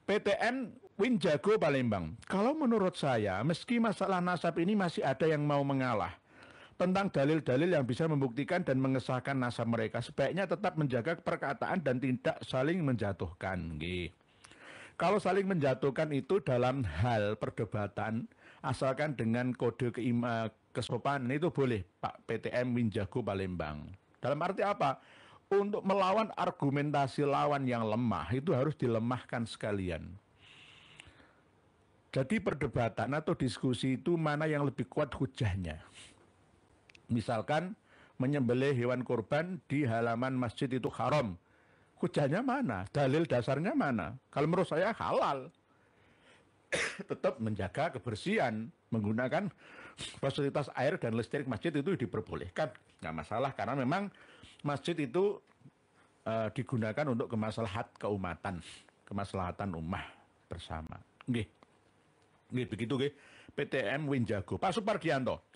PTN Winjago Palembang. Kalau menurut saya, meski masalah nasab ini masih ada yang mau mengalah tentang dalil-dalil yang bisa membuktikan dan mengesahkan nasab mereka, sebaiknya tetap menjaga perkataan dan tidak saling menjatuhkan. Kalau saling menjatuhkan itu dalam hal perdebatan, asalkan dengan kode kesopanan itu boleh, Pak PTM Winjago Palembang. Dalam arti apa? Untuk melawan argumentasi lawan yang lemah, itu harus dilemahkan sekalian. Jadi perdebatan atau diskusi itu mana yang lebih kuat hujahnya. Misalkan menyembelih hewan kurban di halaman masjid itu haram. Hujahnya mana? Dalil dasarnya mana? Kalau menurut saya halal. Tetap menjaga kebersihan, menggunakan fasilitas air dan listrik masjid itu diperbolehkan. Nggak masalah, karena memang masjid itu digunakan untuk kemaslahatan keumatan, kemaslahatan ummah bersama. Nggih. Nggih begitu nggih. PTM Winjago. Pak Supardianto.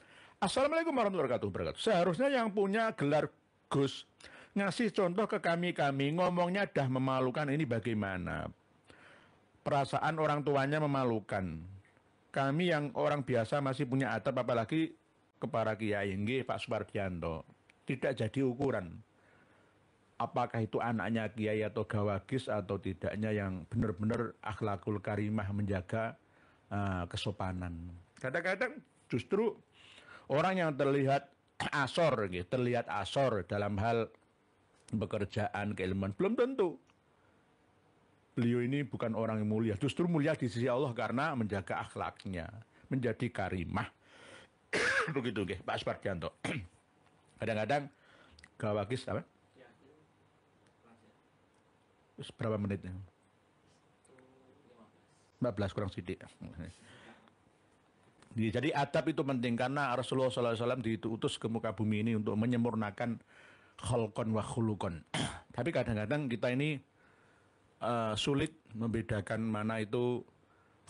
Assalamualaikum warahmatullahi wabarakatuh. Seharusnya yang punya gelar Gus ngasih contoh ke kami ngomongnya dah memalukan, ini bagaimana? Perasaan orang tuanya memalukan. Kami yang orang biasa masih punya atap, apalagi kepada kiai. Nggih Pak Supardianto. Tidak jadi ukuran. Apakah itu anaknya kiai atau gawagis atau tidaknya yang benar-benar akhlakul karimah, menjaga kesopanan. Kadang-kadang justru orang yang terlihat asor dalam hal pekerjaan, keilmuan, belum tentu beliau ini bukan orang yang mulia. Justru mulia di sisi Allah karena menjaga akhlaknya, menjadi karimah. Begitu nggih, Pak Supardianto. Kadang-kadang gawagis apa? Berapa menitnya? 14 kurang sidik. Jadi adab itu penting karena Rasulullah SAW diutus ke muka bumi ini untuk menyempurnakan khalqan wa khuluqan. Tapi kadang-kadang kita ini sulit membedakan mana itu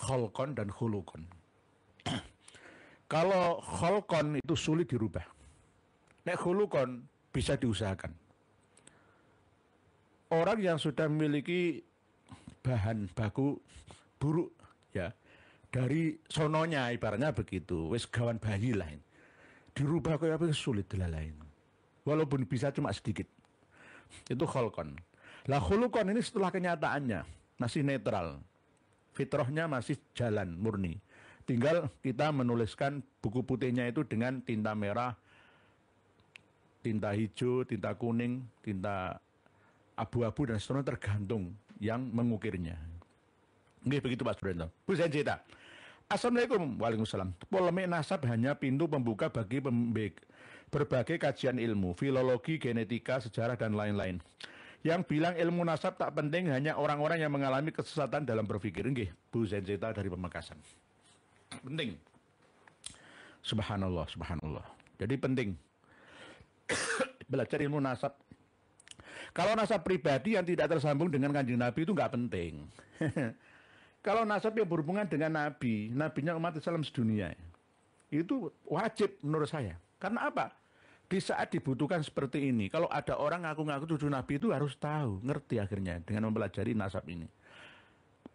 khalqan dan khuluqan. Kalau khalqan itu sulit dirubah. Nek khuluqan bisa diusahakan. Orang yang sudah memiliki bahan baku buruk, ya, dari sononya ibaratnya begitu, wis gawan bayi lain, dirubah kayak apa sulit dilalain, walaupun bisa cuma sedikit. Itu kholkon. Lah khulukon ini setelah kenyataannya masih netral, fitrahnya masih jalan murni. Tinggal kita menuliskan buku putihnya itu dengan tinta merah, tinta hijau, tinta kuning, tinta abu-abu dan seterusnya tergantung yang mengukirnya. Nggih begitu Pak Suryento. Bu Senjita. Assalamualaikum. Waalaikumsalam. Polemik nasab hanya pintu pembuka bagi berbagai kajian ilmu, filologi, genetika, sejarah dan lain-lain. Yang bilang ilmu nasab tak penting hanya orang-orang yang mengalami kesesatan dalam berpikir. Nggih, Bu Senjita dari Pamekasan. Penting. Subhanallah, subhanallah. Jadi penting belajar ilmu nasab. Kalau nasab pribadi yang tidak tersambung dengan Kanjeng Nabi itu nggak penting. Kalau nasab yang berhubungan dengan Nabi, nabinya umat Islam sedunia, itu wajib menurut saya. Karena apa? Di saat dibutuhkan seperti ini, kalau ada orang ngaku-ngaku cucu Nabi itu harus tahu, ngerti akhirnya dengan mempelajari nasab ini.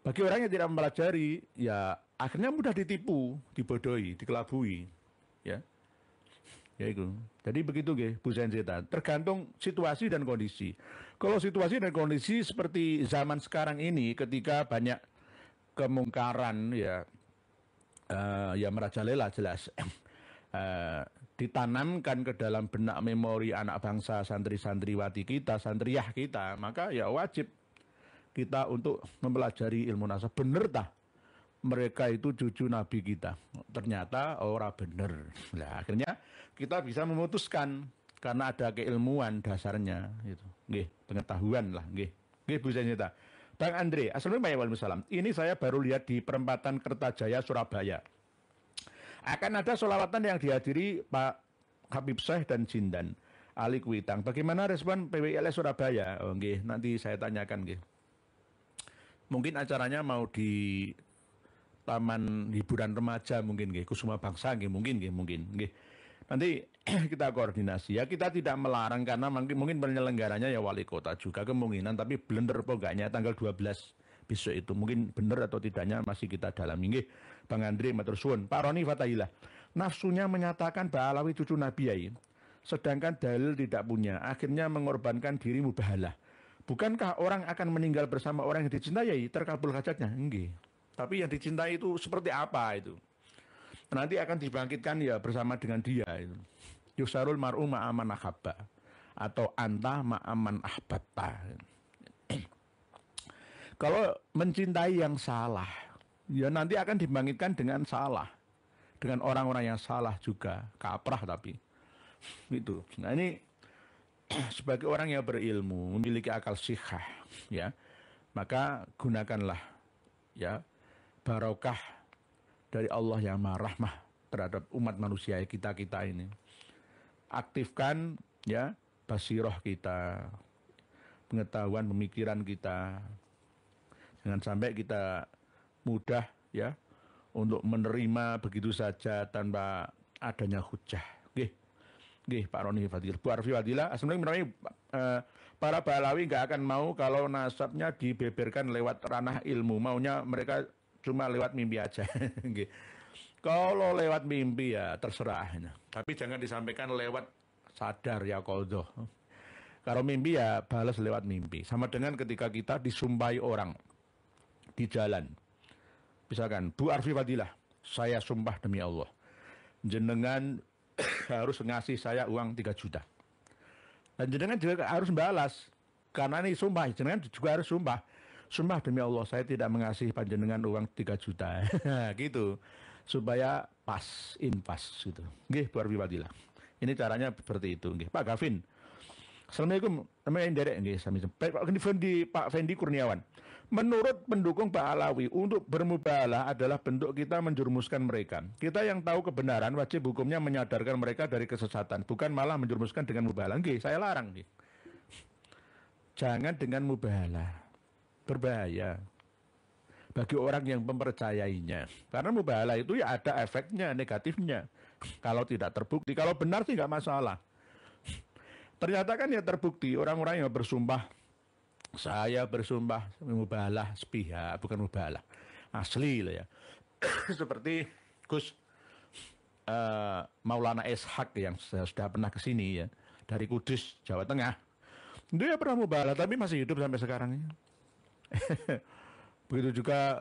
Bagi orang yang tidak mempelajari, ya akhirnya mudah ditipu, dibodohi, dikelabui, ya. Ya itu. Jadi begitu nggih, Bu Senjita. Tergantung situasi dan kondisi. Kalau situasi dan kondisi seperti zaman sekarang ini, ketika banyak kemungkaran ya merajalela jelas ditanamkan ke dalam benak memori anak bangsa, santri-santriwati kita, santriyah kita, maka ya wajib kita untuk mempelajari ilmu nasab. Bener tah mereka itu cucu Nabi kita? Ternyata ora bener. Nah, akhirnya kita bisa memutuskan karena ada keilmuan dasarnya itu. Nggih, pengetahuan lah nggih. Nggih Bu Senjita. Bang Andre, Assalamualaikum. Ini saya baru lihat di perempatan Kertajaya, Surabaya. Akan ada sholawatan yang dihadiri Pak Habib Syekh dan Jindan Ali Kuitang. Bagaimana respon PWILS Surabaya? Oh, nggih, nanti saya tanyakan nggih. Mungkin acaranya mau di Taman Hiburan Remaja mungkin nggih, Kusuma Bangsa nggih, mungkin nggih. Nanti kita koordinasi ya, kita tidak melarang karena mungkin penyelenggaranya ya wali kota juga kemungkinan, tapi blender apa enggaknya tanggal 12 besok itu mungkin benar atau tidaknya masih kita dalami nggih. Bang Andre matur suwun. Pak Roni Fatahillah, nafsunya menyatakan Mbak Alawi cucu Nabi Yai, sedangkan dalil tidak punya, akhirnya mengorbankan diri mubahalah. Bukankah orang akan meninggal bersama orang yang dicintai terkabul hajatnya? Nggih. Tapi yang dicintai itu seperti apa itu? Nanti akan dibangkitkan ya bersama dengan dia itu. Yusarul mar'u ma'aman ahabba atau anta ma'aman ahbatta. Kalau mencintai yang salah, ya nanti akan dibangkitkan dengan salah, dengan orang-orang yang salah juga, kaprah tapi itu. Nah ini sebagai orang yang berilmu, memiliki akal sihah, ya, maka gunakanlah ya barokah dari Allah yang maha rahmah terhadap umat manusia kita ini. Aktifkan ya basiroh kita, pengetahuan pemikiran kita. Jangan sampai kita mudah ya untuk menerima begitu saja tanpa adanya hujah. Nggih Pak Roni Fadil. Bu Arfi Fadila, assalamualaikum. Para Balawi nggak akan mau kalau nasabnya dibeberkan lewat ranah ilmu. Maunya mereka cuma lewat mimpi aja. Kalau lewat mimpi ya terserah. Tapi jangan disampaikan lewat sadar ya qadha. Kalau mimpi ya balas lewat mimpi. Sama dengan ketika kita disumpahi orang di jalan. Misalkan, Bu Arfi Fadilah, saya sumpah demi Allah, jenengan harus ngasih saya uang 3 juta. Dan jenengan juga harus balas. Karena ini sumpah, jenengan juga harus sumpah. Sumpah demi Allah, saya tidak mengasih panjenengan uang 3 juta. Gitu. Supaya pas, impas gitu. Nggih, Bu Arfi Fadilah. Ini caranya seperti itu. Nggih. Pak Gavin. Assalamualaikum. Namanya Derek nggih sami. Pak Fendi Kurniawan. Menurut pendukung Pak Alawi, untuk bermubahalah adalah bentuk kita menjerumuskan mereka. Kita yang tahu kebenaran wajib hukumnya menyadarkan mereka dari kesesatan, bukan malah menjerumuskan dengan mubahalah. Nggih, saya larang nggih. Jangan dengan mubahalah. Berbahaya bagi orang yang mempercayainya. Karena mubahalah itu ya ada efeknya, negatifnya. Kalau tidak terbukti, kalau benar sih nggak masalah. Ternyata kan ya terbukti orang-orang yang bersumpah, saya bersumpah mubahalah sepihak, bukan mubahalah asli lah ya. Seperti Gus Maulana Ishak yang sudah pernah kesini ya, dari Kudus, Jawa Tengah. Dia pernah mubahalah tapi masih hidup sampai sekarang. Begitu juga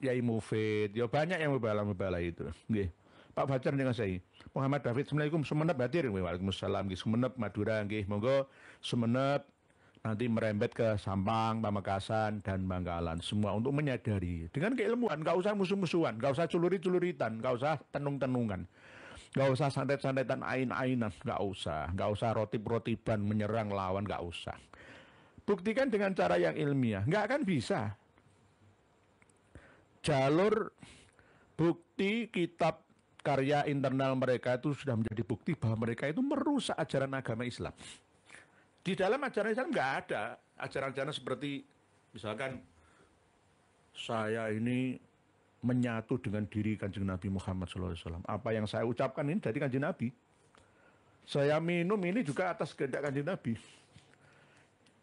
Yai Mufid, ya banyak yang membela itu. Nggih. Pak Fajar dengan saya. Muhammad David, Assalamualaikum. Sumenep hadir. Waalaikumsalam. Nggih, Sumenep, Madura. Nggih, monggo Sumenep nanti merembet ke Sampang, Pamekasan, dan Bangkalan. Semua untuk menyadari. Dengan keilmuan, nggak usah musuh-musuhan, nggak usah culuri-culuritan, nggak usah tenung-tenungan. Nggak usah santet-santetan ain-ainan, nggak usah rotip-rotiban menyerang lawan, nggak usah. Buktikan dengan cara yang ilmiah, nggak akan bisa. Jalur bukti kitab karya internal mereka itu sudah menjadi bukti bahwa mereka itu merusak ajaran agama Islam. Di dalam ajaran Islam nggak ada ajaran-ajaran seperti misalkan saya ini menyatu dengan diri Kanjeng Nabi Muhammad SAW. Apa yang saya ucapkan ini dari Kanjeng Nabi. Saya minum ini juga atas kehendak Kanjeng Nabi.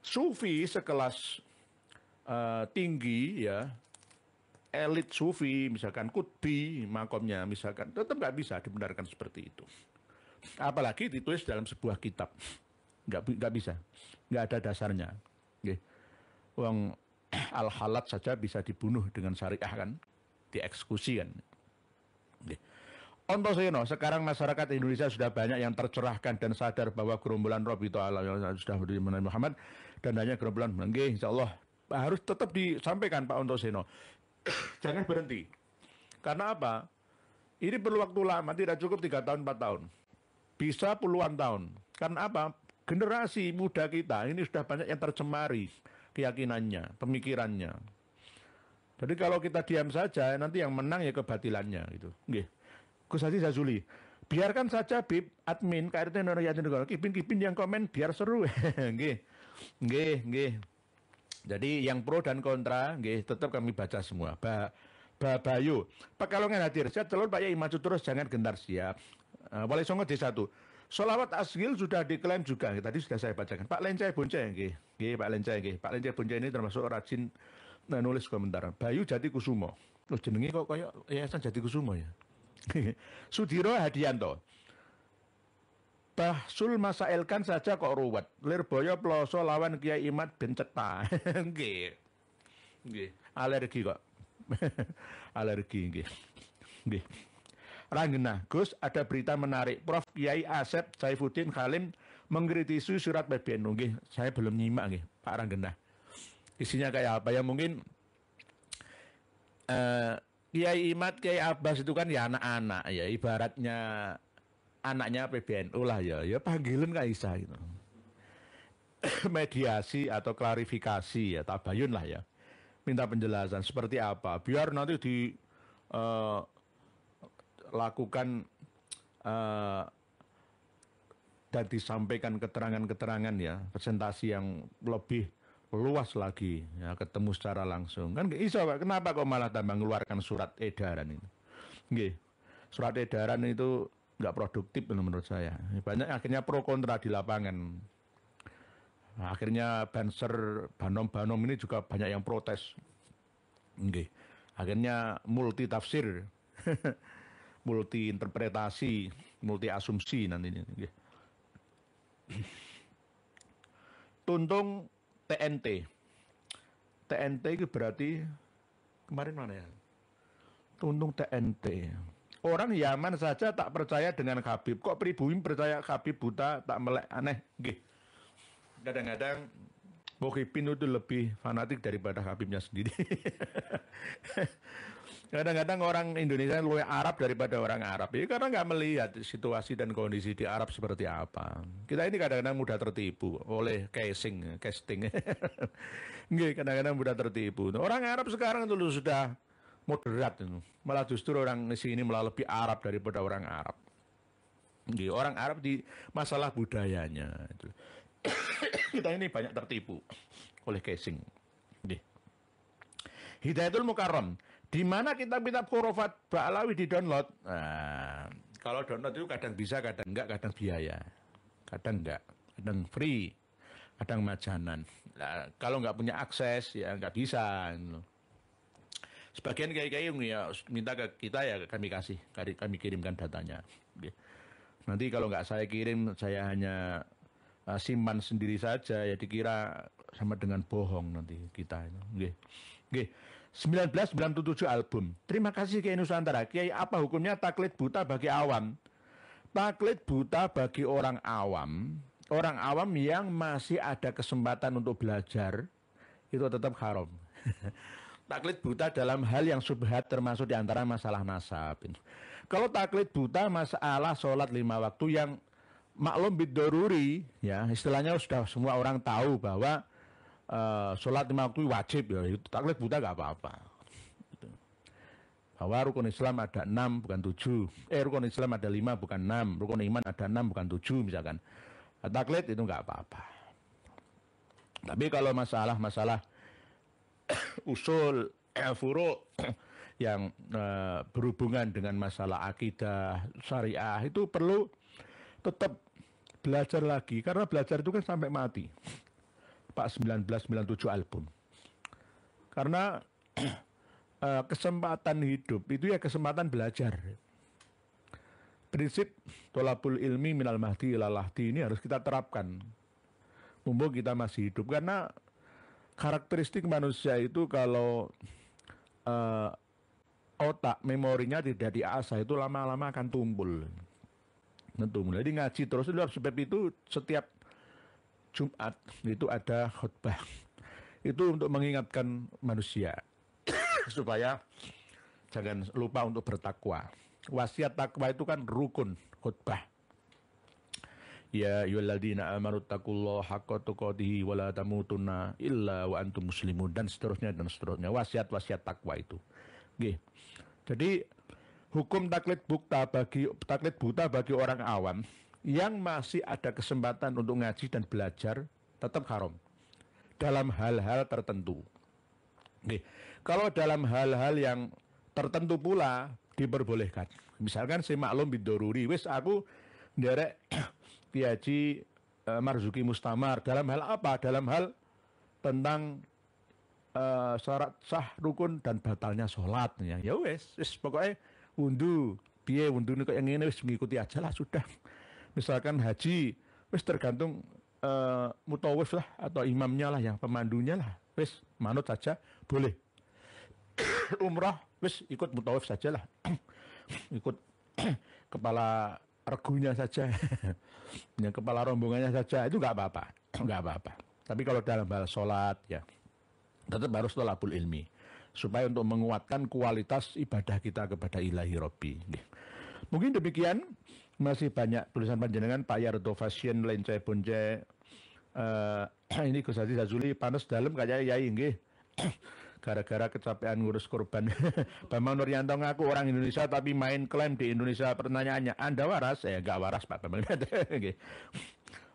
Sufi sekelas tinggi ya, elit sufi, misalkan kutbi makomnya, misalkan tetap nggak bisa dibenarkan seperti itu. Apalagi ditulis dalam sebuah kitab, nggak bisa, nggak ada dasarnya. Uang al-halat saja bisa dibunuh dengan syariah kan, dieksekusi kan. Ontosono, sekarang masyarakat Indonesia sudah banyak yang tercerahkan dan sadar bahwa gerombolan Robito Allah yang sudah berdiri mengenai Muhammad dan hanya gerombolan menggih, insya Allah harus tetap disampaikan Pak Ontoseno. Jangan berhenti. Karena apa? Ini perlu waktu lama, tidak cukup 3 tahun, 4 tahun. Bisa puluhan tahun. Karena apa? Generasi muda kita ini sudah banyak yang tercemari keyakinannya, pemikirannya. Jadi kalau kita diam saja, nanti yang menang ya kebatilannya gitu. Nggih. Gus Haji Zazuli, biarkan saja Bib, admin KRT Nurayatin Negara, kipin-kipin yang komen biar seru. Nggih. Nggih. Jadi yang pro dan kontra, nggih, tetap kami baca semua. Bayu, Pekalongan hadir. Saya telur Pak Yai maju terus, jangan gentar siap. Wali Songo D1. Solawat Asgil sudah diklaim juga. Tadi sudah saya bacakan. Pak Lencai Boncai, nggih, Pak Lencai, nggih. Pak Lencai Boncai ini termasuk rajin nulis komentar. Bayu Jati Kusumo. Loh jenenge kok kayak Yayasan Jati Kusumo ya. Sudiro Hadianto. Bahsul masailkan saja kok ruwet. Lirboyo Ploso lawan Kiai Imad ben cetha. Nggih. Nggih, alergi kok. Alergi nggih. Nggih. Ranggena, Gus, ada berita menarik. Prof Kiai Asep Saifuddin Khalim mengkritisi surat PBNU. Nggih, saya belum nyimak nggih, Pak Ranggena. Isinya kayak apa ya? Mungkin Kiai Imad, Kiai Abbas itu kan ya anak-anak ya, ibaratnya anaknya PBNU lah ya, ya panggilan Kak Isa gitu. Mediasi atau klarifikasi ya, tabayun lah ya. Minta penjelasan seperti apa, biar nanti dilakukan dan disampaikan keterangan-keterangan ya, presentasi yang lebih luas lagi ya, ketemu secara langsung kan iso Pak. Kenapa kok malah tambah mengeluarkan surat edaran itu nggih, surat edaran itu nggak produktif menurut saya. Banyak akhirnya pro kontra di lapangan. Nah, akhirnya Banser Banom ini juga banyak yang protes nggih. Akhirnya multi tafsir multi interpretasi, multi asumsi nanti nggih. Tuntung TNT itu berarti kemarin mana ya? Tuntung TNT. Orang Yaman saja tak percaya dengan Habib. Kok pribumi percaya Habib buta tak melek, aneh. Gih. Kadang-kadang Muhyiddin itu lebih fanatik daripada Habibnya sendiri. Kadang-kadang orang Indonesia lebih Arab daripada orang Arab. Ya, karena nggak melihat situasi dan kondisi di Arab seperti apa. Kita ini kadang-kadang mudah tertipu oleh casting. Nggih, kadang-kadang mudah tertipu. Orang Arab sekarang itu sudah moderat. Malah justru orang di sini malah lebih Arab daripada orang Arab. Nggih, orang Arab di masalah budayanya. Kita ini banyak tertipu oleh casing. Nggih. Hidayatul Mukarram. Di mana kitab-kitab khurafat Ba'alawi di-download? Nah, kalau download itu kadang bisa, kadang enggak, kadang biaya. Kadang enggak, kadang free, kadang majanan. Nah, kalau enggak punya akses, ya enggak bisa. Sebagian kiai-kiai ya minta ke kita, ya kami kasih, kami kirimkan datanya. Nanti kalau enggak saya kirim, saya hanya simpan sendiri saja, ya dikira sama dengan bohong nanti kita. Nggih. 1997 album. Terima kasih Kiai Nusantara. Kiai, apa hukumnya taklid buta bagi awam? Taklid buta bagi orang awam yang masih ada kesempatan untuk belajar, itu tetap haram. Taklid buta dalam hal yang subhat termasuk diantara masalah nasab. Kalau taklid buta masalah sholat 5 waktu yang maklum bidoruri, ya istilahnya sudah semua orang tahu bahwa sholat 5 waktu wajib, ya itu taklid buta gak apa-apa. Gitu. Bahwa rukun Islam ada 6 bukan 7, rukun Islam ada 5 bukan 6, rukun iman ada 6 bukan 7 misalkan. Taklid itu gak apa-apa. Tapi kalau masalah usul furu yang berhubungan dengan masalah akidah syariah itu perlu tetap belajar lagi, karena belajar itu kan sampai mati. Pak 1997 album. Karena kesempatan hidup itu ya kesempatan belajar. Prinsip tolabul ilmi minal mahdi ilal lahdi ini harus kita terapkan mumpung kita masih hidup, karena karakteristik manusia itu kalau otak memorinya tidak diasah itu lama-lama akan tumpul. Jadi ngaji terus. Sebab itu setiap Jumat itu ada khutbah. Itu untuk mengingatkan manusia supaya jangan lupa untuk bertakwa. Wasiat takwa itu kan rukun khutbah. Ya ayyuhalladzina amanu taqullaha haqqa tuqatih wa la tamutunna illa wa antum muslimun, dan seterusnya dan seterusnya. Wasiat-wasiat takwa itu. Nggih. Jadi hukum taklid buta bagi orang awam yang masih ada kesempatan untuk ngaji dan belajar tetap haram dalam hal-hal tertentu. Nih, kalau dalam hal-hal yang tertentu pula diperbolehkan. Misalkan si maklum bidoruri, wis aku nderek Kiai Marzuki Mustamar dalam hal apa? Dalam hal tentang syarat sah rukun dan batalnya sholat. Ya wis pokoknya wundu, piye wundu ini kok yang ini wis mengikuti aja lah sudah. Misalkan haji, wis tergantung mutawif lah atau imamnya lah, yang pemandunya lah, wis manut saja boleh. Umrah, wis ikut mutawif saja lah, ikut kepala regunya saja, yang kepala rombongannya saja, itu nggak apa-apa, nggak apa-apa. Tapi kalau dalam hal sholat ya tetap harus tolabul ilmi supaya untuk menguatkan kualitas ibadah kita kepada ilahi Robbi. Mungkin demikian. Masih banyak tulisan panjenengan Pak Yarto Fasien Lencai Bonce. Ini Gus Hadi Zazuli panas dalam kayak yai nggih. Gara-gara kecapean ngurus korban. Bambang Nuryanto ngaku orang Indonesia tapi main klaim di Indonesia. Pertanyaannya, Anda waras? Enggak waras Pak Bambang.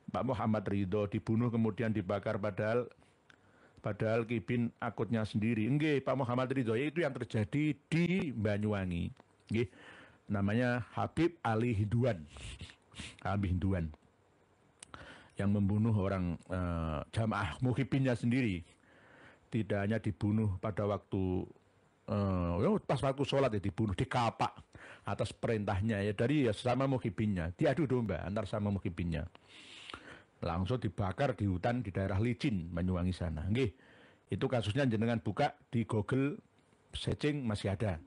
Pak Muhammad Ridho dibunuh kemudian dibakar padahal kibin akutnya sendiri. Nggih, Pak Muhammad Ridho itu yang terjadi di Banyuwangi. Nggih. Namanya Habib Ali Hinduan. Habib Hinduan yang membunuh orang jamaah muhibinnya sendiri. Tidak hanya dibunuh pada waktu pas waktu sholat ya dibunuh, dikapak atas perintahnya ya dari sesama muhibinnya, diadu domba antar sama muhibinnya, langsung dibakar di hutan di daerah Licin Banyuwangi sana. Nggih, itu kasusnya jenengan buka di Google searching masih ada.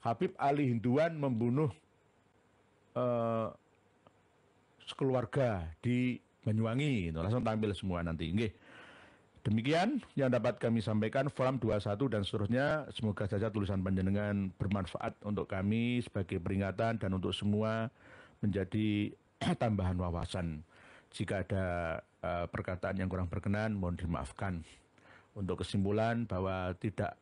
Habib Ali Hinduan membunuh sekeluarga di Banyuwangi, itu langsung tampil semua nanti. Nggih. Demikian yang dapat kami sampaikan Forum 21 dan seterusnya. Semoga saja tulisan panjenengan bermanfaat untuk kami sebagai peringatan dan untuk semua menjadi tambahan wawasan. Jika ada perkataan yang kurang berkenan, mohon dimaafkan. Untuk kesimpulan bahwa tidak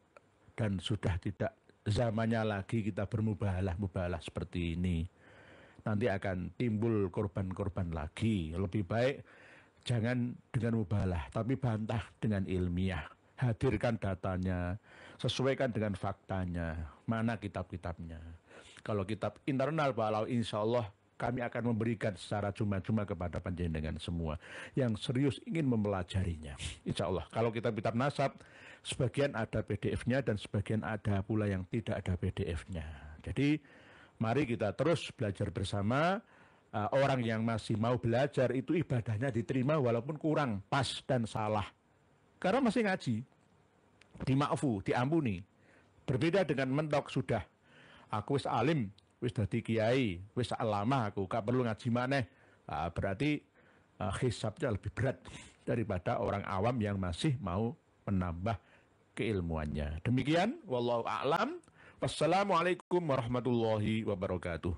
dan sudah tidak zamannya lagi kita bermubahalah seperti ini. Nanti akan timbul korban-korban lagi. Lebih baik jangan dengan mubahalah, tapi bantah dengan ilmiah. Hadirkan datanya, sesuaikan dengan faktanya. Mana kitab-kitabnya? Kalau kitab internal balau insya Allah kami akan memberikan secara cuma-cuma kepada panjenengan semua yang serius ingin mempelajarinya. Insya Allah. Kalau kitab-kitab nasab, sebagian ada PDF-nya dan sebagian ada pula yang tidak ada PDF-nya. Jadi mari kita terus belajar bersama. Orang yang masih mau belajar itu ibadahnya diterima walaupun kurang, pas dan salah. Karena masih ngaji. dimaafu, diampuni. Berbeda dengan mentok sudah. Aku wis alim, wis dadi kiai, wis alama aku, gak perlu ngaji maneh. Nah, berarti hisabnya lebih berat daripada orang awam yang masih mau menambah keilmuannya. Demikian, wallahu a'lam. Wassalamualaikum warahmatullahi wabarakatuh.